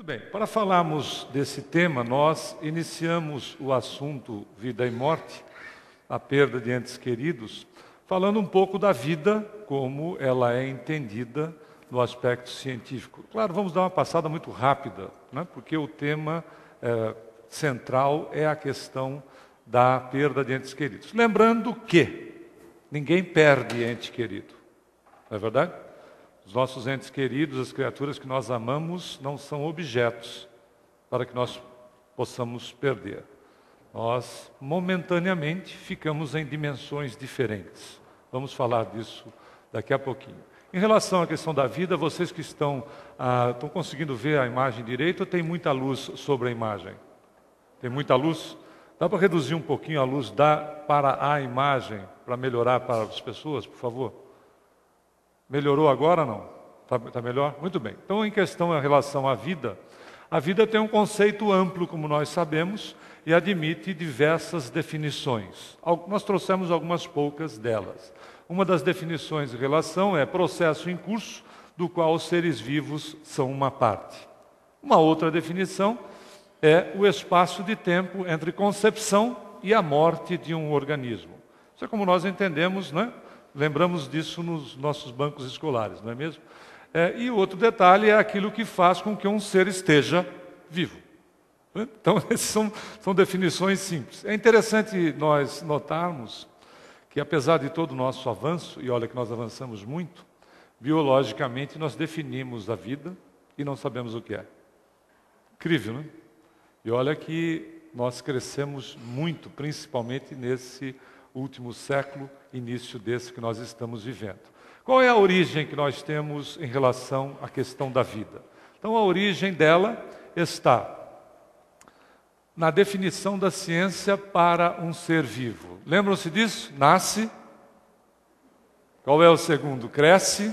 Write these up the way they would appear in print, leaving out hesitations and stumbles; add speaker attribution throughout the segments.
Speaker 1: Muito bem, para falarmos desse tema, nós iniciamos o assunto vida e morte, a perda de entes queridos, falando um pouco da vida como ela é entendida no aspecto científico. Claro, vamos dar uma passada muito rápida, né? Porque o tema central é a questão da perda de entes queridos. Lembrando que ninguém perde ente querido, não é verdade? Os nossos entes queridos, as criaturas que nós amamos, não são objetos para que nós possamos perder. Nós, momentaneamente, ficamos em dimensões diferentes. Vamos falar disso daqui a pouquinho. Em relação à questão da vida, vocês que estão conseguindo ver a imagem direito ou tem muita luz sobre a imagem? Tem muita luz? Dá para reduzir um pouquinho a luz para a imagem, para melhorar para as pessoas, por favor? Melhorou agora ou não? Está melhor? Muito bem. Então, em questão em relação à vida, a vida tem um conceito amplo, como nós sabemos, e admite diversas definições. Nós trouxemos algumas poucas delas. Uma das definições de relação é processo em curso, do qual os seres vivos são uma parte. Uma outra definição é o espaço de tempo entre concepção e a morte de um organismo. Isso é como nós entendemos, né? Lembramos disso nos nossos bancos escolares, não é mesmo? E o outro detalhe é aquilo que faz com que um ser esteja vivo. Então, essas são definições simples. É interessante nós notarmos que, apesar de todo o nosso avanço, e olha que nós avançamos muito, biologicamente nós definimos a vida e não sabemos o que é. Incrível, né? E olha que nós crescemos muito, principalmente nesse último século, início desse que nós estamos vivendo. Qual é a origem que nós temos em relação à questão da vida? Então, a origem dela está na definição da ciência para um ser vivo. Lembram-se disso? Nasce. Qual é o segundo? Cresce,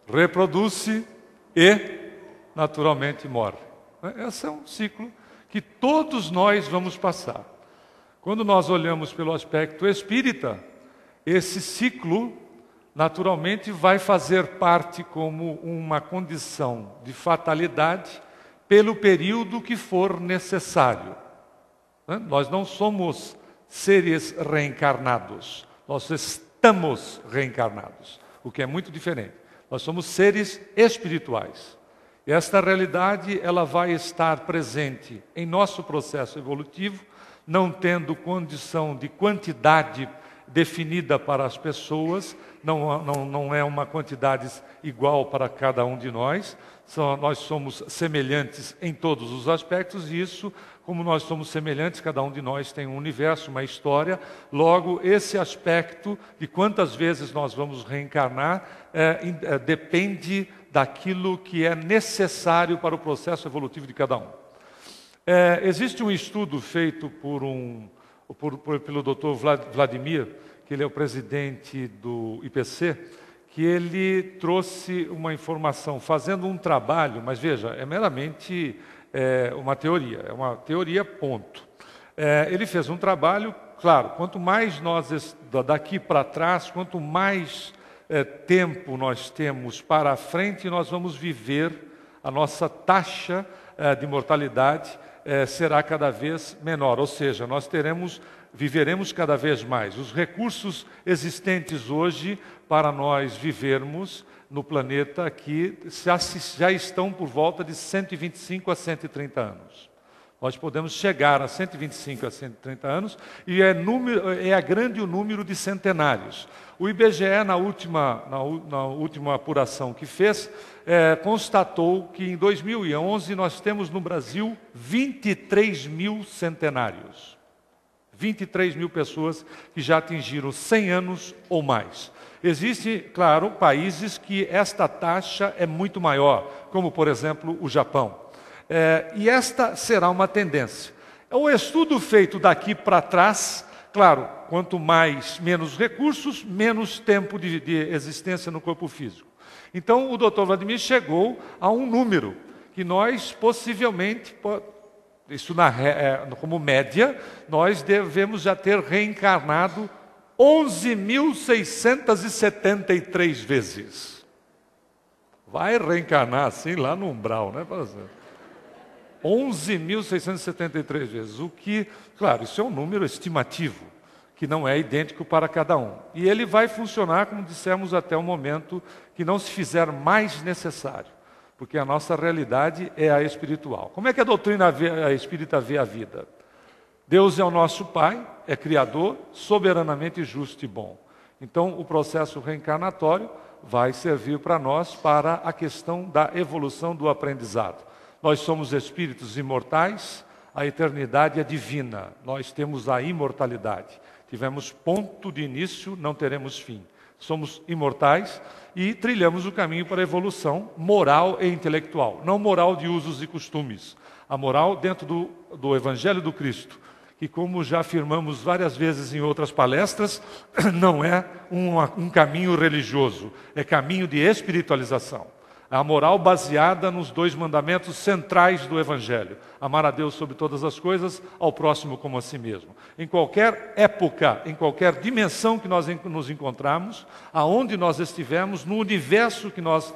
Speaker 1: reproduz-se e, naturalmente, morre. Esse é um ciclo que todos nós vamos passar. Quando nós olhamos pelo aspecto espírita, esse ciclo, naturalmente, vai fazer parte como uma condição de fatalidade pelo período que for necessário. Nós não somos seres reencarnados, nós estamos reencarnados, o que é muito diferente. Nós somos seres espirituais. E esta realidade ela vai estar presente em nosso processo evolutivo, não tendo condição de quantidade definida para as pessoas, não é uma quantidade igual para cada um de nós, nós somos semelhantes em todos os aspectos, e isso, como nós somos semelhantes, cada um de nós tem um universo, uma história, logo esse aspecto de quantas vezes nós vamos reencarnar depende daquilo que é necessário para o processo evolutivo de cada um. Existe um estudo feito pelo Dr. Vladimir, que ele é o presidente do IPC, que ele trouxe uma informação, fazendo um trabalho, mas veja, é meramente uma teoria, ponto. Ele fez um trabalho, claro, quanto mais nós, daqui para trás, quanto mais tempo nós temos para a frente, nós vamos viver, a nossa taxa de mortalidade será cada vez menor, ou seja, nós viveremos cada vez mais. Os recursos existentes hoje para nós vivermos no planeta aqui já estão por volta de 125 a 130 anos. Nós podemos chegar a 125 a 130 anos e é grande o número de centenários. O IBGE, na última apuração que fez, constatou que em 2011 nós temos no Brasil 23 mil centenários. 23 mil pessoas que já atingiram 100 anos ou mais. Existem, claro, países que esta taxa é muito maior, como, por exemplo, o Japão. E esta será uma tendência. O estudo feito daqui para trás, claro, quanto menos recursos, menos tempo de existência no corpo físico. Então, o Dr. Vladimir chegou a um número que nós possivelmente, isso como média, nós devemos já ter reencarnado 11.673 vezes. vai reencarnar assim lá no umbral, né? 11.673 vezes, o que, claro, isso é um número estimativo, que não é idêntico para cada um. E ele vai funcionar, como dissemos, até o momento que não se fizer mais necessário, porque a nossa realidade é a espiritual. Como é que a doutrina espírita vê a vida? Deus é o nosso Pai, é Criador, soberanamente justo e bom. Então, o processo reencarnatório vai servir para nós para a questão da evolução do aprendizado. Nós somos espíritos imortais, a eternidade é divina, nós temos a imortalidade. Tivemos ponto de início, não teremos fim. Somos imortais e trilhamos o caminho para a evolução moral e intelectual. Não moral de usos e costumes, a moral dentro do Evangelho do Cristo, que, como já afirmamos várias vezes em outras palestras, não é um caminho religioso, é caminho de espiritualização. A moral baseada nos 2 mandamentos centrais do Evangelho. Amar a Deus sobre todas as coisas, ao próximo como a si mesmo. Em qualquer época, em qualquer dimensão que nós nos encontramos, aonde nós estivermos, no universo que nós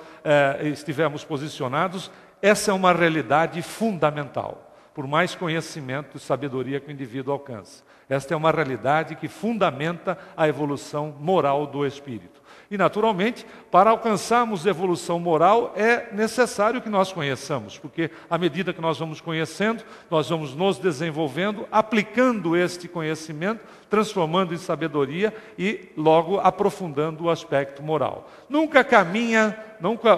Speaker 1: estivermos posicionados, essa é uma realidade fundamental. Por mais conhecimento e sabedoria que o indivíduo alcance. Esta é uma realidade que fundamenta a evolução moral do espírito. E, naturalmente, para alcançarmos evolução moral, é necessário que nós conheçamos, porque à medida que nós vamos conhecendo, nós vamos nos desenvolvendo, aplicando este conhecimento, transformando em sabedoria e, logo, aprofundando o aspecto moral. Nunca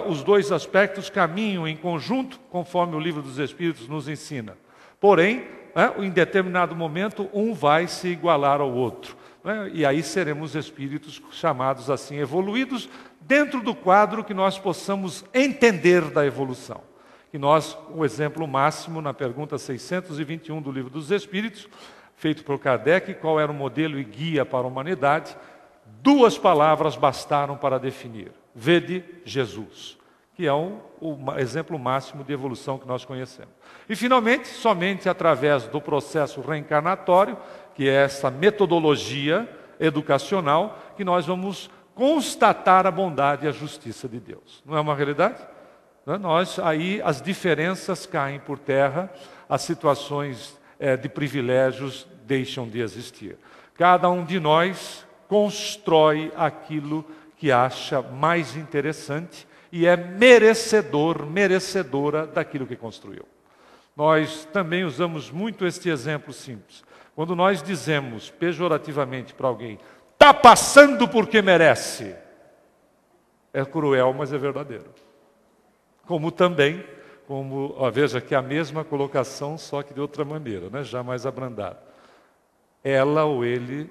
Speaker 1: os 2 aspectos caminham em conjunto, conforme o Livro dos Espíritos nos ensina. Porém, em determinado momento, um vai se igualar ao outro. E aí seremos espíritos chamados assim, evoluídos, dentro do quadro que nós possamos entender da evolução. E nós, o exemplo máximo, na pergunta 621 do Livro dos Espíritos, feito por Kardec, qual era o modelo e guia para a humanidade, 2 palavras bastaram para definir. Vede Jesus, que é o exemplo máximo de evolução que nós conhecemos. E, finalmente, somente através do processo reencarnatório, que é essa metodologia educacional, que nós vamos constatar a bondade e a justiça de Deus. Não é uma realidade? Aí as diferenças caem por terra, as situações de privilégios deixam de existir. Cada um de nós constrói aquilo que acha mais interessante e é merecedora daquilo que construiu. Nós também usamos muito este exemplo simples. Quando nós dizemos pejorativamente para alguém, está passando porque merece, é cruel, mas é verdadeiro. Veja que a mesma colocação, só que de outra maneira, né? Já mais abrandada. Ela ou ele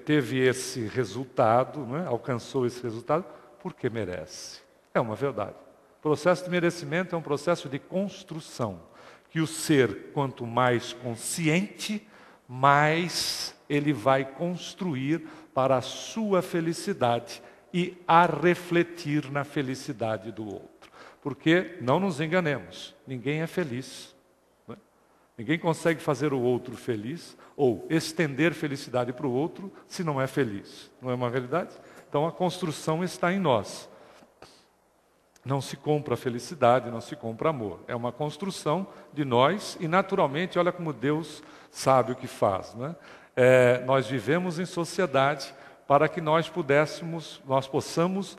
Speaker 1: teve esse resultado, né? Alcançou esse resultado, porque merece. É uma verdade. O processo de merecimento é um processo de construção, que o ser, quanto mais consciente, mais ele vai construir para a sua felicidade e a refletir na felicidade do outro. Porque, não nos enganemos, ninguém é feliz. Né? Ninguém consegue fazer o outro feliz ou estender felicidade para o outro se não é feliz. Não é uma realidade? Então a construção está em nós. Não se compra felicidade, não se compra amor. É uma construção de nós e, naturalmente, olha como Deus sabe o que faz. Né? Nós vivemos em sociedade para que nós possamos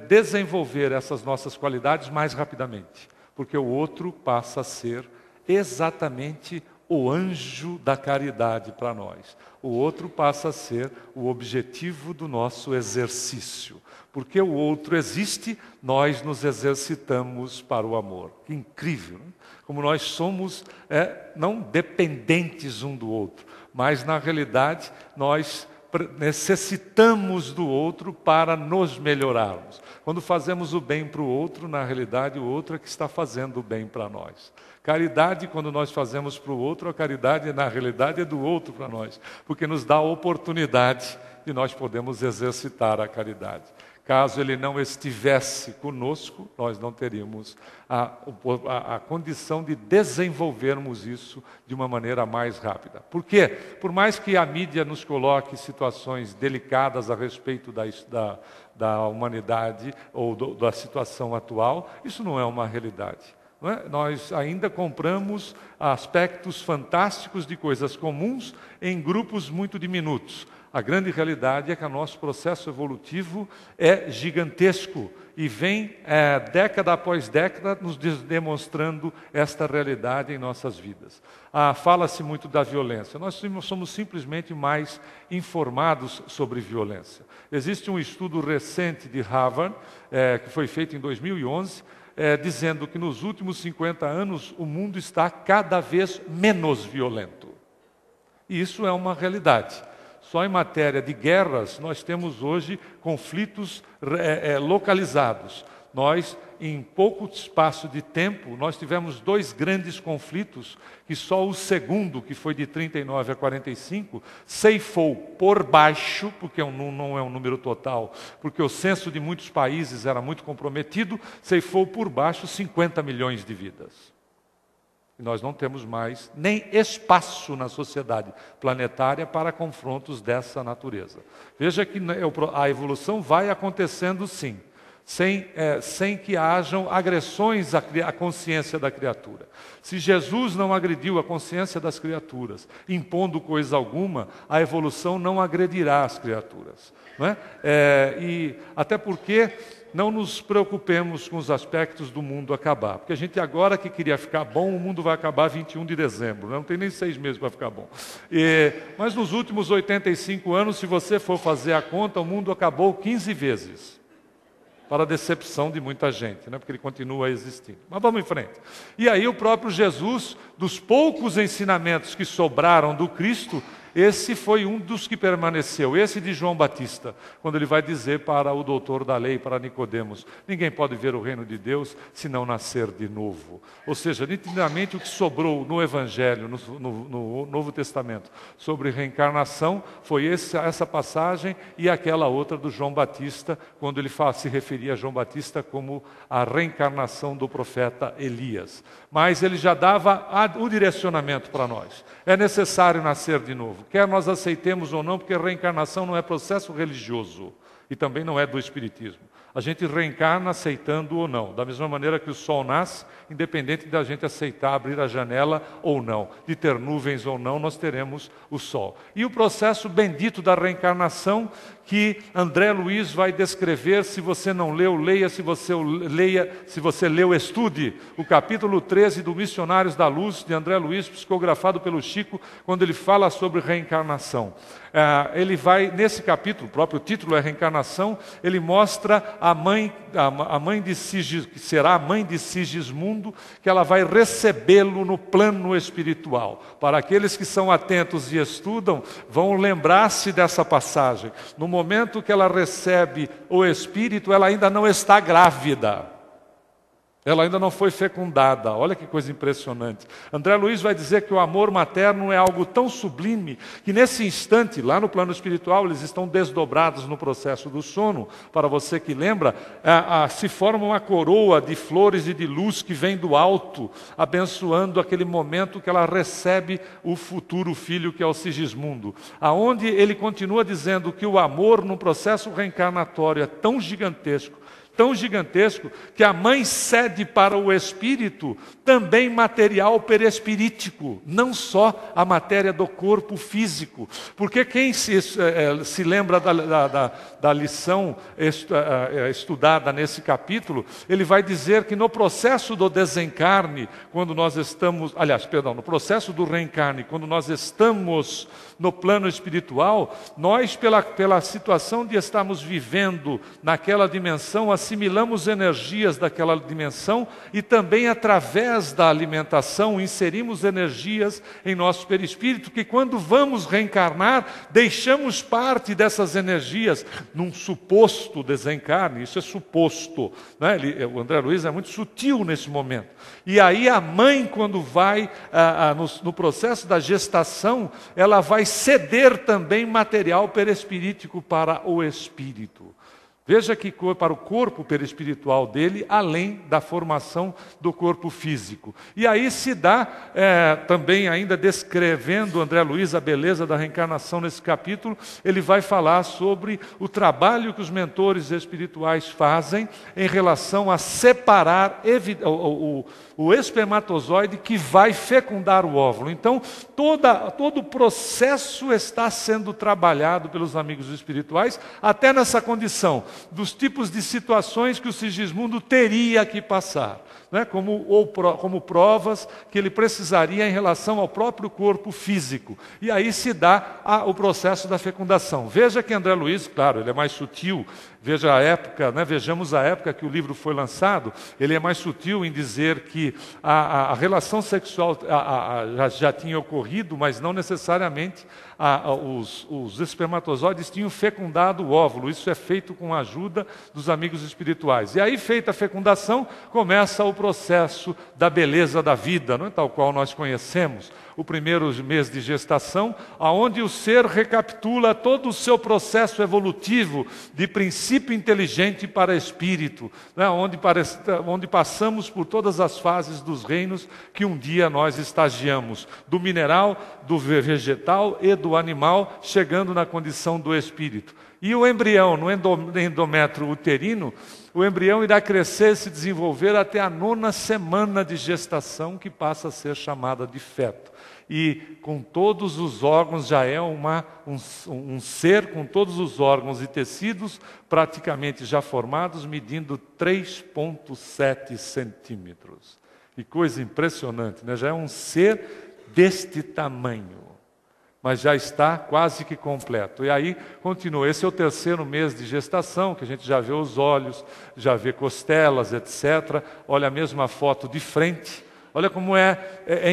Speaker 1: desenvolver essas nossas qualidades mais rapidamente. Porque o outro passa a ser exatamente o anjo da caridade para nós. O outro passa a ser o objetivo do nosso exercício. Porque o outro existe, nós nos exercitamos para o amor. Que incrível, né? Como nós somos não dependentes um do outro, mas na realidade nós necessitamos do outro para nos melhorarmos. Quando fazemos o bem para o outro, na realidade o outro é que está fazendo o bem para nós. Caridade, quando nós fazemos para o outro, a caridade na realidade é do outro para nós, porque nos dá a oportunidade de nós podermos exercitar a caridade. Caso Ele não estivesse conosco, nós não teríamos a condição de desenvolvermos isso de uma maneira mais rápida. Por quê? Por mais que a mídia nos coloque situações delicadas a respeito da humanidade ou da situação atual, isso não é uma realidade. Não é? Nós ainda compramos aspectos fantásticos de coisas comuns em grupos muito diminutos. A grande realidade é que o nosso processo evolutivo é gigantesco e vem década após década nos demonstrando esta realidade em nossas vidas. Fala-se muito da violência. Nós somos simplesmente mais informados sobre violência. Existe um estudo recente de Harvard, que foi feito em 2011, dizendo que nos últimos 50 anos o mundo está cada vez menos violento. E isso é uma realidade. Só em matéria de guerras, nós temos hoje conflitos localizados. Nós, em pouco espaço de tempo, nós tivemos 2 grandes conflitos, que só o segundo, que foi de 39 a 45, ceifou por baixo, porque não é um número total, porque o censo de muitos países era muito comprometido, ceifou por baixo 50 milhões de vidas. E nós não temos mais nem espaço na sociedade planetária para confrontos dessa natureza. Veja que a evolução vai acontecendo sim, sem que hajam agressões à consciência da criatura. Se Jesus não agrediu a consciência das criaturas, impondo coisa alguma, a evolução não agredirá as criaturas. Não é? E até porque não nos preocupemos com os aspectos do mundo acabar. Porque a gente agora que queria ficar bom, o mundo vai acabar 21 de dezembro. Não tem nem 6 meses para ficar bom. Mas nos últimos 85 anos, se você for fazer a conta, o mundo acabou 15 vezes. Para a decepção de muita gente, né? Porque ele continua existindo. Mas vamos em frente. E aí o próprio Jesus, dos poucos ensinamentos que sobraram do Cristo, esse foi um dos que permaneceu, esse de João Batista, quando ele vai dizer para o doutor da lei, para Nicodemos, ninguém pode ver o reino de Deus se não nascer de novo. Ou seja, nitidamente o que sobrou no Evangelho, no Novo Testamento, sobre reencarnação, foi essa passagem e aquela outra do João Batista, quando ele se referia a João Batista como a reencarnação do profeta Elias. Mas ele já dava o direcionamento para nós. É necessário nascer de novo. Quer nós aceitemos ou não, porque a reencarnação não é processo religioso e também não é do espiritismo. A gente reencarna aceitando ou não, da mesma maneira que o sol nasce, independente da gente aceitar abrir a janela ou não, de ter nuvens ou não, nós teremos o sol. E o processo bendito da reencarnação, que André Luiz vai descrever, se você não leu, leia, se você leu, estude, o capítulo 13 do Missionários da Luz, de André Luiz, psicografado pelo Chico, quando ele fala sobre reencarnação. Ele vai, nesse capítulo, o próprio título é Reencarnação, ele mostra a mãe de Sigismundo, que será a mãe de Sigismundo, que ela vai recebê-lo no plano espiritual. Para aqueles que são atentos e estudam, vão lembrar-se dessa passagem. No momento que ela recebe o espírito, ela ainda não está grávida. Ela ainda não foi fecundada. Olha que coisa impressionante. André Luiz vai dizer que o amor materno é algo tão sublime que nesse instante, lá no plano espiritual, eles estão desdobrados no processo do sono. Para você que lembra, se forma uma coroa de flores e de luz que vem do alto, abençoando aquele momento que ela recebe o futuro filho, que é o Sigismundo. Aonde ele continua dizendo que o amor no processo reencarnatório é tão gigantesco, que a mãe cede para o espírito também material perispirítico, não só a matéria do corpo físico. Porque quem se lembra da lição estudada nesse capítulo, ele vai dizer que no processo do desencarne, quando nós estamos, no processo do reencarne, quando nós estamos no plano espiritual, nós, pela situação de estarmos vivendo naquela dimensão, assimilamos energias daquela dimensão e também através da alimentação inserimos energias em nosso perispírito, que quando vamos reencarnar, deixamos parte dessas energias num suposto desencarne. Isso é suposto, né? O André Luiz é muito sutil nesse momento. E aí a mãe, quando vai no processo da gestação, ela vai ceder também material perispirítico para o espírito. Veja que para o corpo perispiritual dele, além da formação do corpo físico. E aí se dá, também ainda descrevendo André Luiz a beleza da reencarnação nesse capítulo, ele vai falar sobre o trabalho que os mentores espirituais fazem em relação a separar o espermatozoide que vai fecundar o óvulo. Então, todo o processo está sendo trabalhado pelos amigos espirituais, até nessa condição dos tipos de situações que o Sigismundo teria que passar, né? como provas que ele precisaria em relação ao próprio corpo físico. E aí se dá o processo da fecundação. Veja que André Luiz, claro, ele é mais sutil. Veja a época, né? Vejamos a época que o livro foi lançado. Ele é mais sutil em dizer que a relação sexual já tinha ocorrido, mas não necessariamente os espermatozoides tinham fecundado o óvulo. Isso é feito com a ajuda dos amigos espirituais. E aí, feita a fecundação, começa o processo da beleza da vida, não é? Tal qual nós conhecemos. O primeiro mês de gestação, onde o ser recapitula todo o seu processo evolutivo de princípio inteligente para espírito, né? onde passamos por todas as fases dos reinos que um dia nós estagiamos, do mineral, do vegetal e do animal, chegando na condição do espírito. E o embrião, no endométrio uterino, o embrião irá crescer e se desenvolver até a 9ª semana de gestação, que passa a ser chamada de feto. E com todos os órgãos, já é um ser com todos os órgãos e tecidos praticamente já formados, medindo 3,7 centímetros. Que coisa impressionante, né? Já é um ser deste tamanho, mas já está quase que completo. E aí continua. Esse é o 3º mês de gestação, que a gente já vê os olhos, já vê costelas, etc. Olha a mesma foto de frente. Olha como é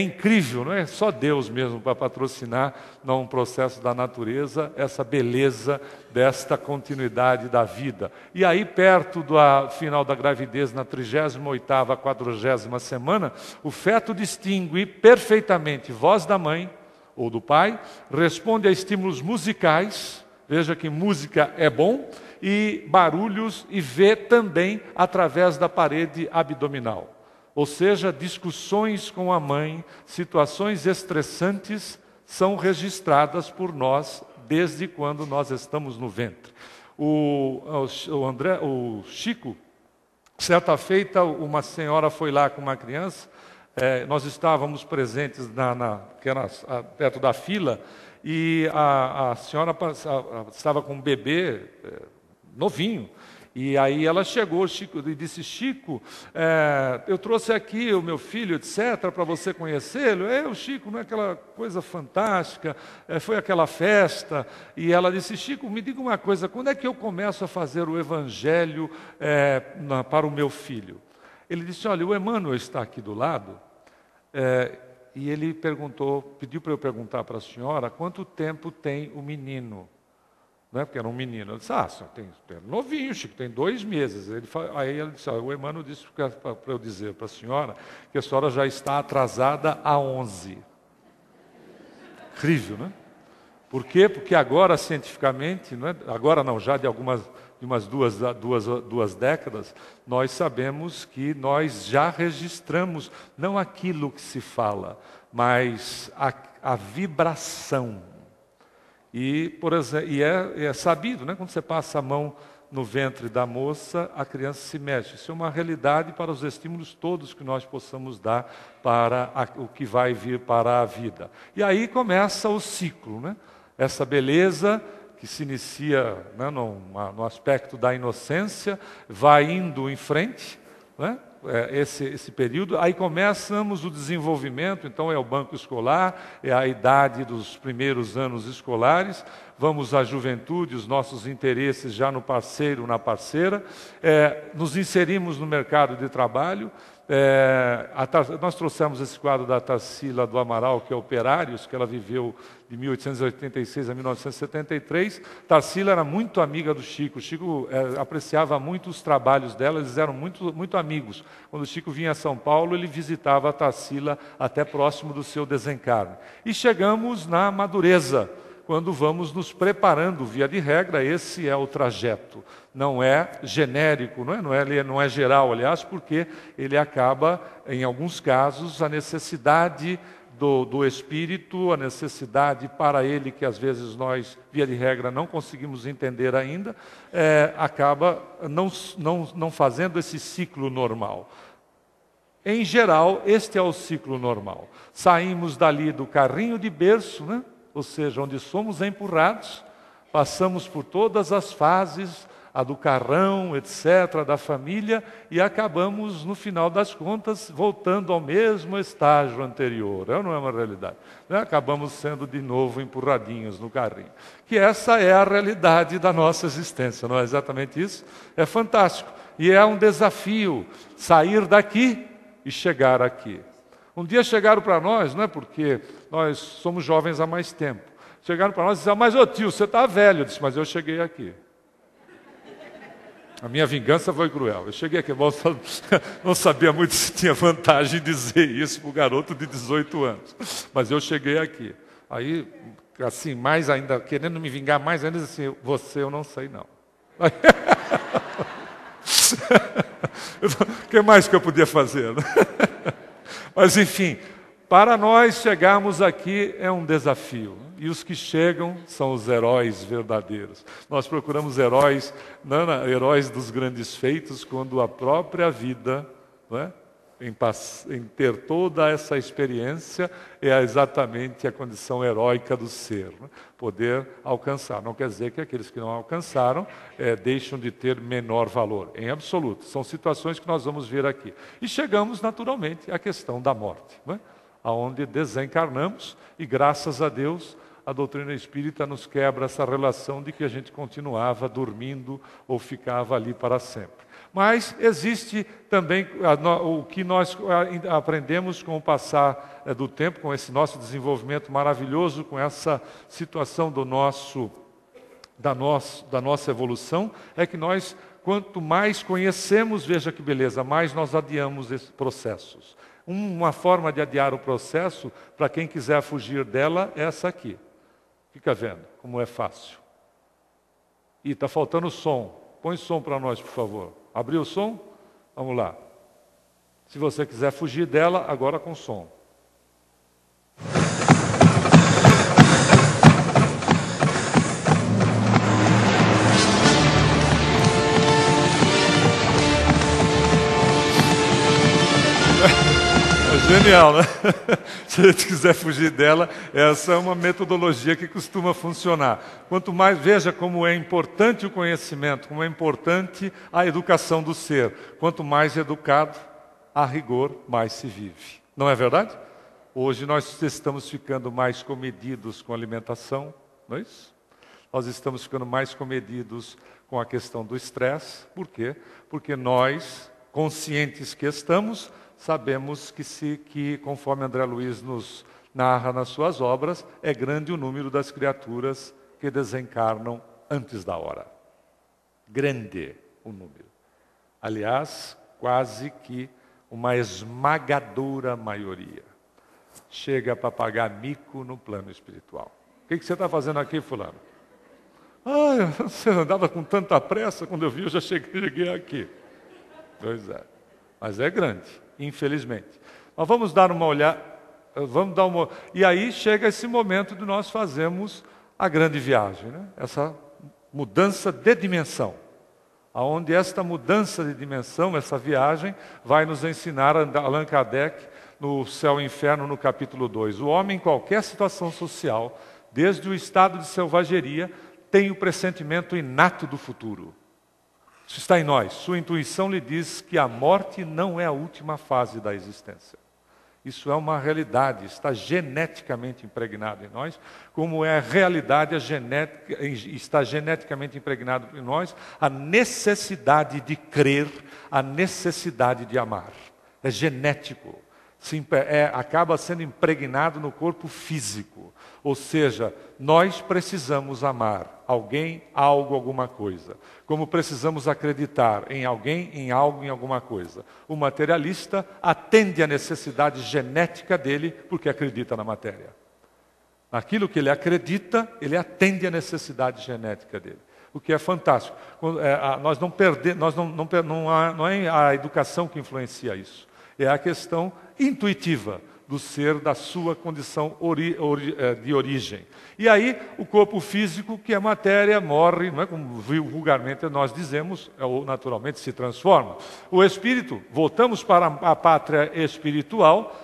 Speaker 1: incrível, não é? Só Deus mesmo para patrocinar, não um processo da natureza, essa beleza desta continuidade da vida. E aí, perto do final da gravidez, na 38ª, 40ª semana, o feto distingue perfeitamente voz da mãe ou do pai, responde a estímulos musicais, veja que música é bom, e barulhos, e vê também através da parede abdominal. Ou seja, discussões com a mãe, situações estressantes são registradas por nós desde quando nós estamos no ventre. O Chico, certa feita, uma senhora foi lá com uma criança, nós estávamos presentes perto da fila, e a senhora estava com um bebê novinho. E aí ela chegou, Chico, e disse: Chico, eu trouxe aqui o meu filho, etc., para você conhecê-lo. O Chico, não é aquela coisa fantástica, foi aquela festa. E ela disse: Chico, me diga uma coisa, quando é que eu começo a fazer o evangelho para o meu filho? Ele disse: olha, o Emmanuel está aqui do lado, e ele pediu para eu perguntar para a senhora quanto tempo tem o menino. Não é porque era um menino. Eu disse: tem novinho, Chico, tem 2 meses. Aí ele disse: o Emmanuel disse para eu dizer para a senhora que a senhora já está atrasada há 11. Incrível, né? Por quê? Porque agora, cientificamente, não é? Agora não, já de umas duas décadas, nós sabemos que nós já registramos, não aquilo que se fala, mas a vibração. E, por exemplo, é sabido, né? Quando você passa a mão no ventre da moça, a criança se mexe. Isso é uma realidade para os estímulos todos que nós possamos dar para o que vai vir para a vida. E aí começa o ciclo, né? Essa beleza que se inicia, né, no aspecto da inocência, vai indo em frente, né? Esse período, aí começamos o desenvolvimento, então é o banco escolar, é a idade dos primeiros anos escolares, vamos à juventude, os nossos interesses já no parceiro, na parceira, nos inserimos no mercado de trabalho. Nós trouxemos esse quadro da Tarsila do Amaral, que é Operários, que ela viveu de 1886 a 1973. Tarsila era muito amiga do Chico. O Chico apreciava muito os trabalhos dela, eles eram muito, muito amigos. Quando o Chico vinha a São Paulo, ele visitava a Tarsila até próximo do seu desencarne. E chegamos na madureza, quando vamos nos preparando, via de regra, esse é o trajeto. Não é genérico, não é geral, aliás, porque ele acaba, em alguns casos, a necessidade do Espírito, a necessidade para ele, que às vezes nós, via de regra, não conseguimos entender ainda, acaba não fazendo esse ciclo normal. Em geral, este é o ciclo normal. Saímos dali do carrinho de berço, né? Ou seja, onde somos empurrados, passamos por todas as fases, a do carrão, etc., da família, e acabamos, no final das contas, voltando ao mesmo estágio anterior. Não é uma realidade. Né? Acabamos sendo de novo empurradinhos no carrinho. Que essa é a realidade da nossa existência, não é exatamente isso? É fantástico. E é um desafio sair daqui e chegar aqui. Um dia chegaram para nós, não é porque nós somos jovens há mais tempo, chegaram para nós e disseram, mas ô tio, você está velho. Eu disse, mas eu cheguei aqui. A minha vingança foi cruel. Eu cheguei aqui, não sabia muito se tinha vantagem em dizer isso para o garoto de 18 anos. Mas eu cheguei aqui. Aí, assim, mais ainda, querendo me vingar mais ainda, assim, você eu não sei não. O que mais que eu podia fazer? Mas, enfim, para nós chegarmos aqui é um desafio. E os que chegam são os heróis verdadeiros. Nós procuramos heróis, heróis dos grandes feitos, quando a própria vida, não é? em ter toda essa experiência, é exatamente a condição heróica do ser. Né? Poder alcançar. Não quer dizer que aqueles que não alcançaram deixam de ter menor valor. Em absoluto. São situações que nós vamos ver aqui. E chegamos, naturalmente, à questão da morte. Não é? Onde desencarnamos e, graças a Deus, a doutrina espírita nos quebra essa relação de que a gente continuava dormindo ou ficava ali para sempre. Mas existe também o que nós aprendemos com o passar do tempo, com esse nosso desenvolvimento maravilhoso, com essa situação da nossa evolução, é que nós, quanto mais conhecemos, veja que beleza, mais nós adiamos esses processos. Uma forma de adiar o processo, para quem quiser fugir dela, é essa aqui. Fica vendo como é fácil. Ih, está faltando som. Põe som para nós, por favor. Abriu o som? Vamos lá. Se você quiser fugir dela, agora com som. Genial, né? Se a gente quiser fugir dela, essa é uma metodologia que costuma funcionar. Quanto mais, veja como é importante o conhecimento, como é importante a educação do ser. Quanto mais educado, a rigor, mais se vive. Não é verdade? Hoje nós estamos ficando mais comedidos com a alimentação, não é isso? Nós estamos ficando mais comedidos com a questão do estresse. Por quê? Porque nós, conscientes que estamos, sabemos que, conforme André Luiz nos narra nas suas obras, é grande o número das criaturas que desencarnam antes da hora. Grande o número. Aliás, quase que uma esmagadora maioria. Chega para pagar mico no plano espiritual. O que você está fazendo aqui, fulano? Você andava com tanta pressa, quando eu vi, eu já cheguei aqui. Pois é. Mas é grande, infelizmente. Mas vamos dar uma olhada, e aí chega esse momento de nós fazermos a grande viagem, né? Essa mudança de dimensão. Onde esta mudança de dimensão, essa viagem, vai nos ensinar Allan Kardec no Céu e Inferno, no capítulo 2. O homem, em qualquer situação social, desde o estado de selvageria, tem o pressentimento inato do futuro. Isso está em nós. Sua intuição lhe diz que a morte não é a última fase da existência. Isso é uma realidade, está geneticamente impregnado em nós, como é a realidade, está geneticamente impregnado em nós a necessidade de crer, a necessidade de amar. É genético. Acaba sendo impregnado no corpo físico. Ou seja, nós precisamos amar alguém, algo, alguma coisa. Como precisamos acreditar em alguém, em algo, em alguma coisa. O materialista atende à necessidade genética dele porque acredita na matéria. naquilo que ele acredita, ele atende à necessidade genética dele. O que é fantástico. Nós não perdemos, não é a educação que influencia isso. É a questão intuitiva do ser, da sua condição de origem. E aí, o corpo físico, que é matéria, morre, não é como vulgarmente nós dizemos, ou naturalmente se transforma. O espírito, voltamos para a pátria espiritual,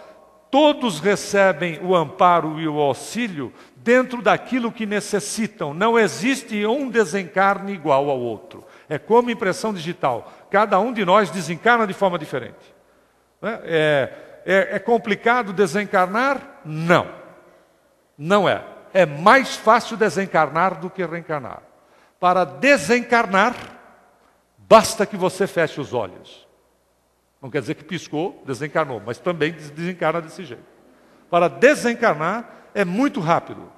Speaker 1: todos recebem o amparo e o auxílio dentro daquilo que necessitam. Não existe um desencarne igual ao outro. É como impressão digital. Cada um de nós desencarna de forma diferente. É complicado desencarnar? Não. Não é. É mais fácil desencarnar do que reencarnar. Para desencarnar, basta que você feche os olhos. Não quer dizer que piscou, desencarnou, mas também desencarna desse jeito. Para desencarnar é muito rápido.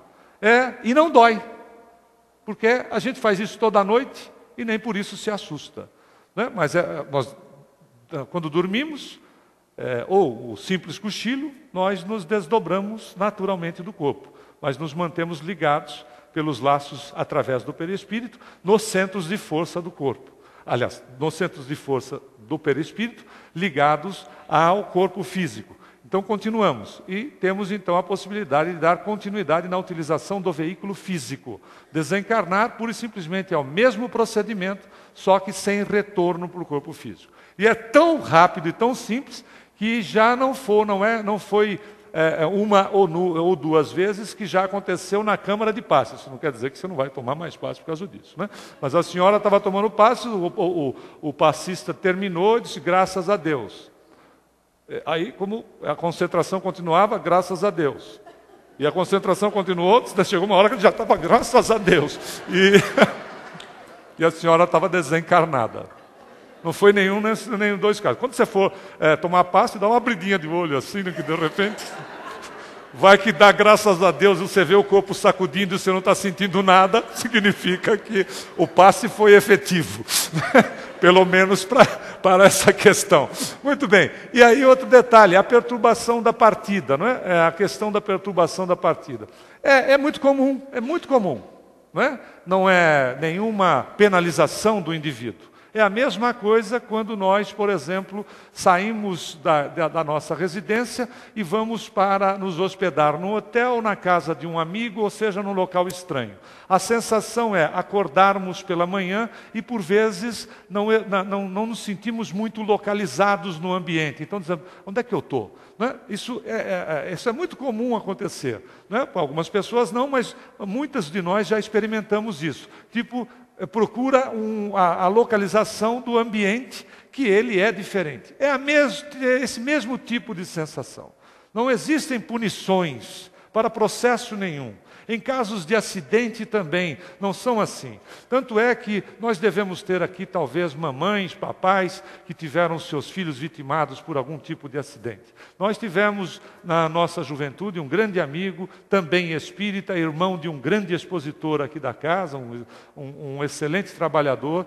Speaker 1: E não dói. Porque a gente faz isso toda noite e nem por isso se assusta. Né? Mas nós, quando dormimos, ou o simples cochilo, nós nos desdobramos naturalmente do corpo. Mas nos mantemos ligados pelos laços através do perispírito nos centros de força do corpo. Aliás, nos centros de força do perispírito ligados ao corpo físico. Então continuamos e temos então a possibilidade de dar continuidade na utilização do veículo físico. Desencarnar pura e simplesmente é o mesmo procedimento, só que sem retorno para o corpo físico. E é tão rápido e tão simples que já não foi uma ou duas vezes que já aconteceu na Câmara de Passe. Isso não quer dizer que você não vai tomar mais passe por causa disso, né? Mas a senhora estava tomando passe, o passista terminou e disse, graças a Deus. Aí, como a concentração continuava, graças a Deus. E a concentração continuou, chegou uma hora que já estava, graças a Deus. E a senhora estava desencarnada. Não foi nenhum dois casos. Quando você for tomar passe, dá uma abridinha de olho assim, que de repente vai que dá graças a Deus, você vê o corpo sacudindo e você não está sentindo nada, significa que o passe foi efetivo. Pelo menos para essa questão. Muito bem. E aí outro detalhe, a perturbação da partida, não é? A questão da perturbação da partida. É muito comum, não é? Não é nenhuma penalização do indivíduo. É a mesma coisa quando nós, por exemplo, saímos da nossa residência e vamos para nos hospedar num hotel, na casa de um amigo, ou seja, num local estranho. A sensação é acordarmos pela manhã e, por vezes, não nos sentimos muito localizados no ambiente. Então, dizemos, onde é que eu estou? Isso é muito comum acontecer. Não é? Para algumas pessoas não, mas muitas de nós já experimentamos isso. Tipo, procura a localização do ambiente, que ele é diferente. É esse mesmo tipo de sensação. Não existem punições para processo nenhum. Em casos de acidente também, não são assim. Tanto é que nós devemos ter aqui, talvez, mamães, papais, que tiveram seus filhos vitimados por algum tipo de acidente. Nós tivemos, na nossa juventude, um grande amigo, também espírita, irmão de um grande expositor aqui da casa, um excelente trabalhador,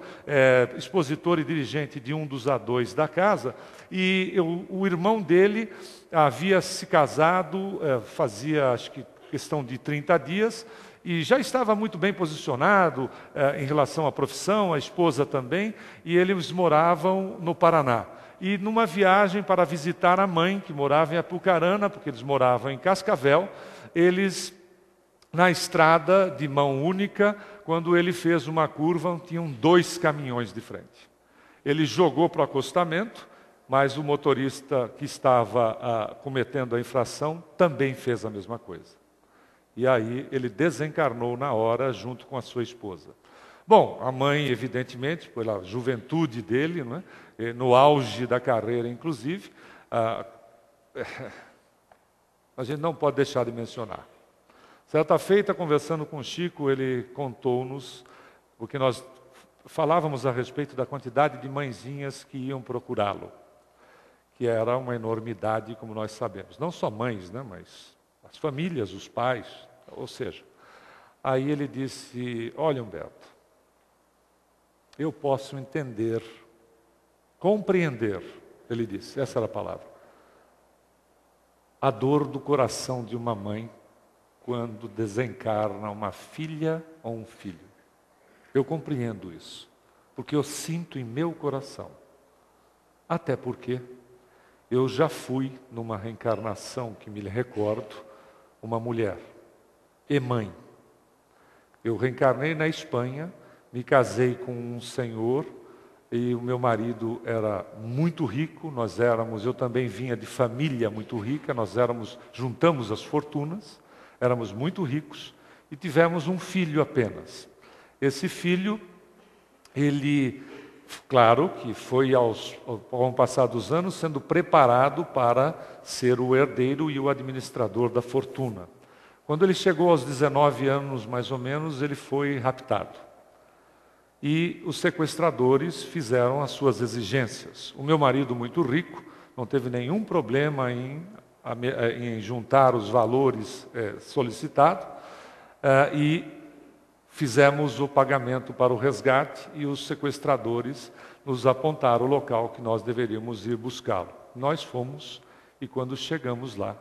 Speaker 1: expositor e dirigente de um dos A2 da casa, e o irmão dele havia se casado, fazia, acho que, questão de 30 dias, e já estava muito bem posicionado em relação à profissão, a esposa também, e eles moravam no Paraná. E numa viagem para visitar a mãe, que morava em Apucarana, porque eles moravam em Cascavel, eles, na estrada de mão única, quando ele fez uma curva, tinham 2 caminhões de frente. Ele jogou para o acostamento, mas o motorista que estava cometendo a infração também fez a mesma coisa. E aí ele desencarnou na hora junto com a sua esposa. Bom, a mãe, evidentemente, pela juventude dele, não é? No auge da carreira, inclusive, a gente não pode deixar de mencionar. Certa feita, conversando com o Chico, ele contou-nos, porque nós falávamos a respeito da quantidade de mãezinhas que iam procurá-lo, que era uma enormidade, como nós sabemos. Não só mães, né, mas as famílias, os pais, ou seja. Aí ele disse, olha, Humberto, eu posso entender, compreender, ele disse, essa era a palavra, a dor do coração de uma mãe quando desencarna uma filha ou um filho. Eu compreendo isso, porque eu sinto em meu coração. Até porque eu já fui, numa reencarnação que me recordo, uma mulher e mãe. Eu reencarnei na Espanha, me casei com um senhor e o meu marido era muito rico, eu também vinha de família muito rica, juntamos as fortunas, éramos muito ricos e tivemos um filho apenas. Esse filho, ele, claro que foi ao passar dos anos sendo preparado para ser o herdeiro e o administrador da fortuna. Quando ele chegou aos 19 anos, mais ou menos, ele foi raptado. E os sequestradores fizeram as suas exigências. O meu marido, muito rico, não teve nenhum problema em juntar os valores solicitados e fizemos o pagamento para o resgate e os sequestradores nos apontaram o local que nós deveríamos ir buscá-lo. Nós fomos e quando chegamos lá,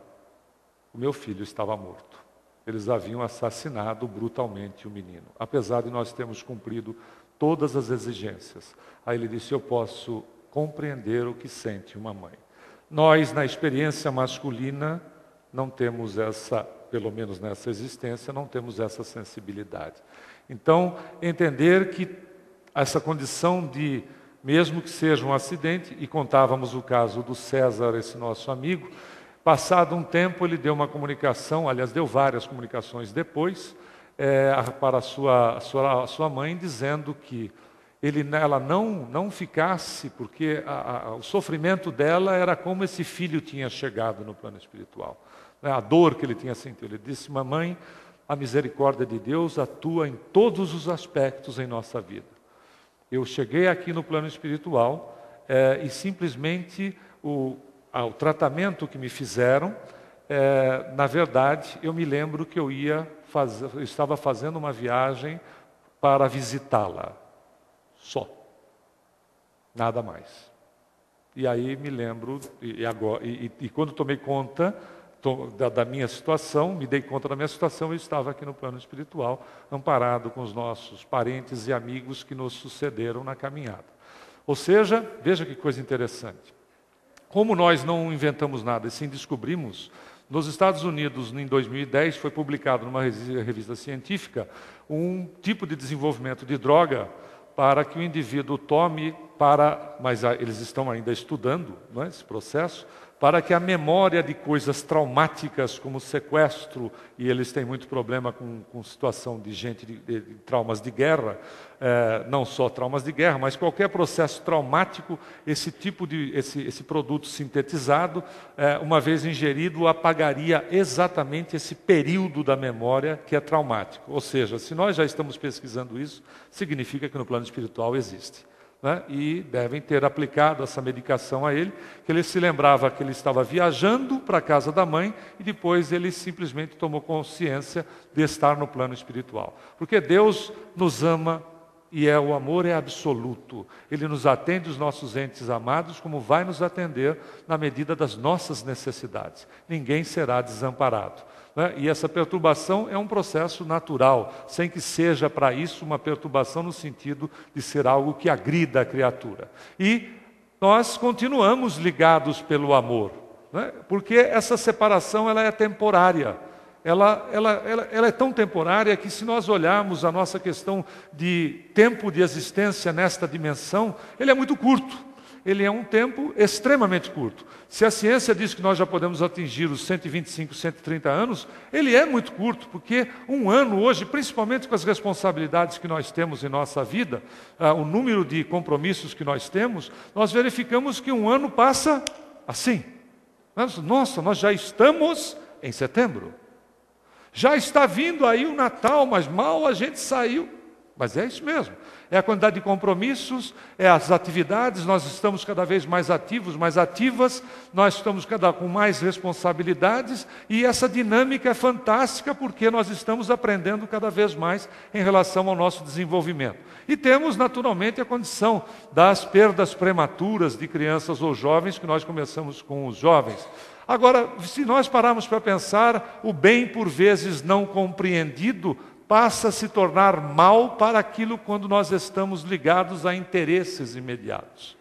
Speaker 1: o meu filho estava morto. Eles haviam assassinado brutalmente o menino, apesar de nós termos cumprido todas as exigências. Aí ele disse, eu posso compreender o que sente uma mãe. Nós, na experiência masculina, não temos essa, pelo menos nessa existência, não temos essa sensibilidade. Então, entender que essa condição de, mesmo que seja um acidente, e contávamos o caso do César, esse nosso amigo, passado um tempo ele deu uma comunicação, aliás, deu várias comunicações depois, para a sua mãe, dizendo que ela não ficasse, porque o sofrimento dela era como esse filho tinha chegado no plano espiritual. A dor que ele tinha sentido. Ele disse, mamãe, a misericórdia de Deus atua em todos os aspectos em nossa vida. Eu cheguei aqui no plano espiritual e simplesmente o tratamento que me fizeram, na verdade, eu me lembro que eu estava fazendo uma viagem para visitá-la. Só. Nada mais. E aí me lembro, e quando tomei conta da minha situação, me dei conta da minha situação, eu estava aqui no plano espiritual, amparado com os nossos parentes e amigos que nos sucederam na caminhada. Ou seja, veja que coisa interessante. Como nós não inventamos nada e sim descobrimos, nos Estados Unidos, em 2010, foi publicado numa revista científica um tipo de desenvolvimento de droga para que o indivíduo tome, mas eles estão ainda estudando, não é, esse processo, para que a memória de coisas traumáticas como sequestro, e eles têm muito problema com situação de gente de traumas de guerra, não só traumas de guerra, mas qualquer processo traumático, esse produto sintetizado, uma vez ingerido, apagaria exatamente esse período da memória que é traumático. Ou seja, se nós já estamos pesquisando isso, significa que no plano espiritual existe. Né? E devem ter aplicado essa medicação a ele, que ele se lembrava que ele estava viajando para a casa da mãe e depois ele simplesmente tomou consciência de estar no plano espiritual. Porque Deus nos ama e o amor é absoluto. Ele nos atende os nossos entes amados como vai nos atender na medida das nossas necessidades. Ninguém será desamparado. Né? E essa perturbação é um processo natural, sem que seja para isso uma perturbação no sentido de ser algo que agrida a criatura. E nós continuamos ligados pelo amor, né? Porque essa separação ela é temporária. Ela é tão temporária que se nós olharmos a nossa questão de tempo de existência nesta dimensão, ele é muito curto. Ele é um tempo extremamente curto. Se a ciência diz que nós já podemos atingir os 125, 130 anos, ele é muito curto, porque um ano hoje, principalmente com as responsabilidades que nós temos em nossa vida, o número de compromissos que nós temos, nós verificamos que um ano passa assim. Nossa, nós já estamos em setembro. Já está vindo aí o Natal, mas mal a gente saiu. Mas é isso mesmo. É a quantidade de compromissos, é as atividades, nós estamos cada vez mais ativos, mais ativas, nós estamos com mais responsabilidades e essa dinâmica é fantástica porque nós estamos aprendendo cada vez mais em relação ao nosso desenvolvimento. E temos naturalmente a condição das perdas prematuras de crianças ou jovens, que nós começamos com os jovens. Agora, se nós pararmos para pensar, o bem por vezes não compreendido passa a se tornar mal para aquilo quando nós estamos ligados a interesses imediatos.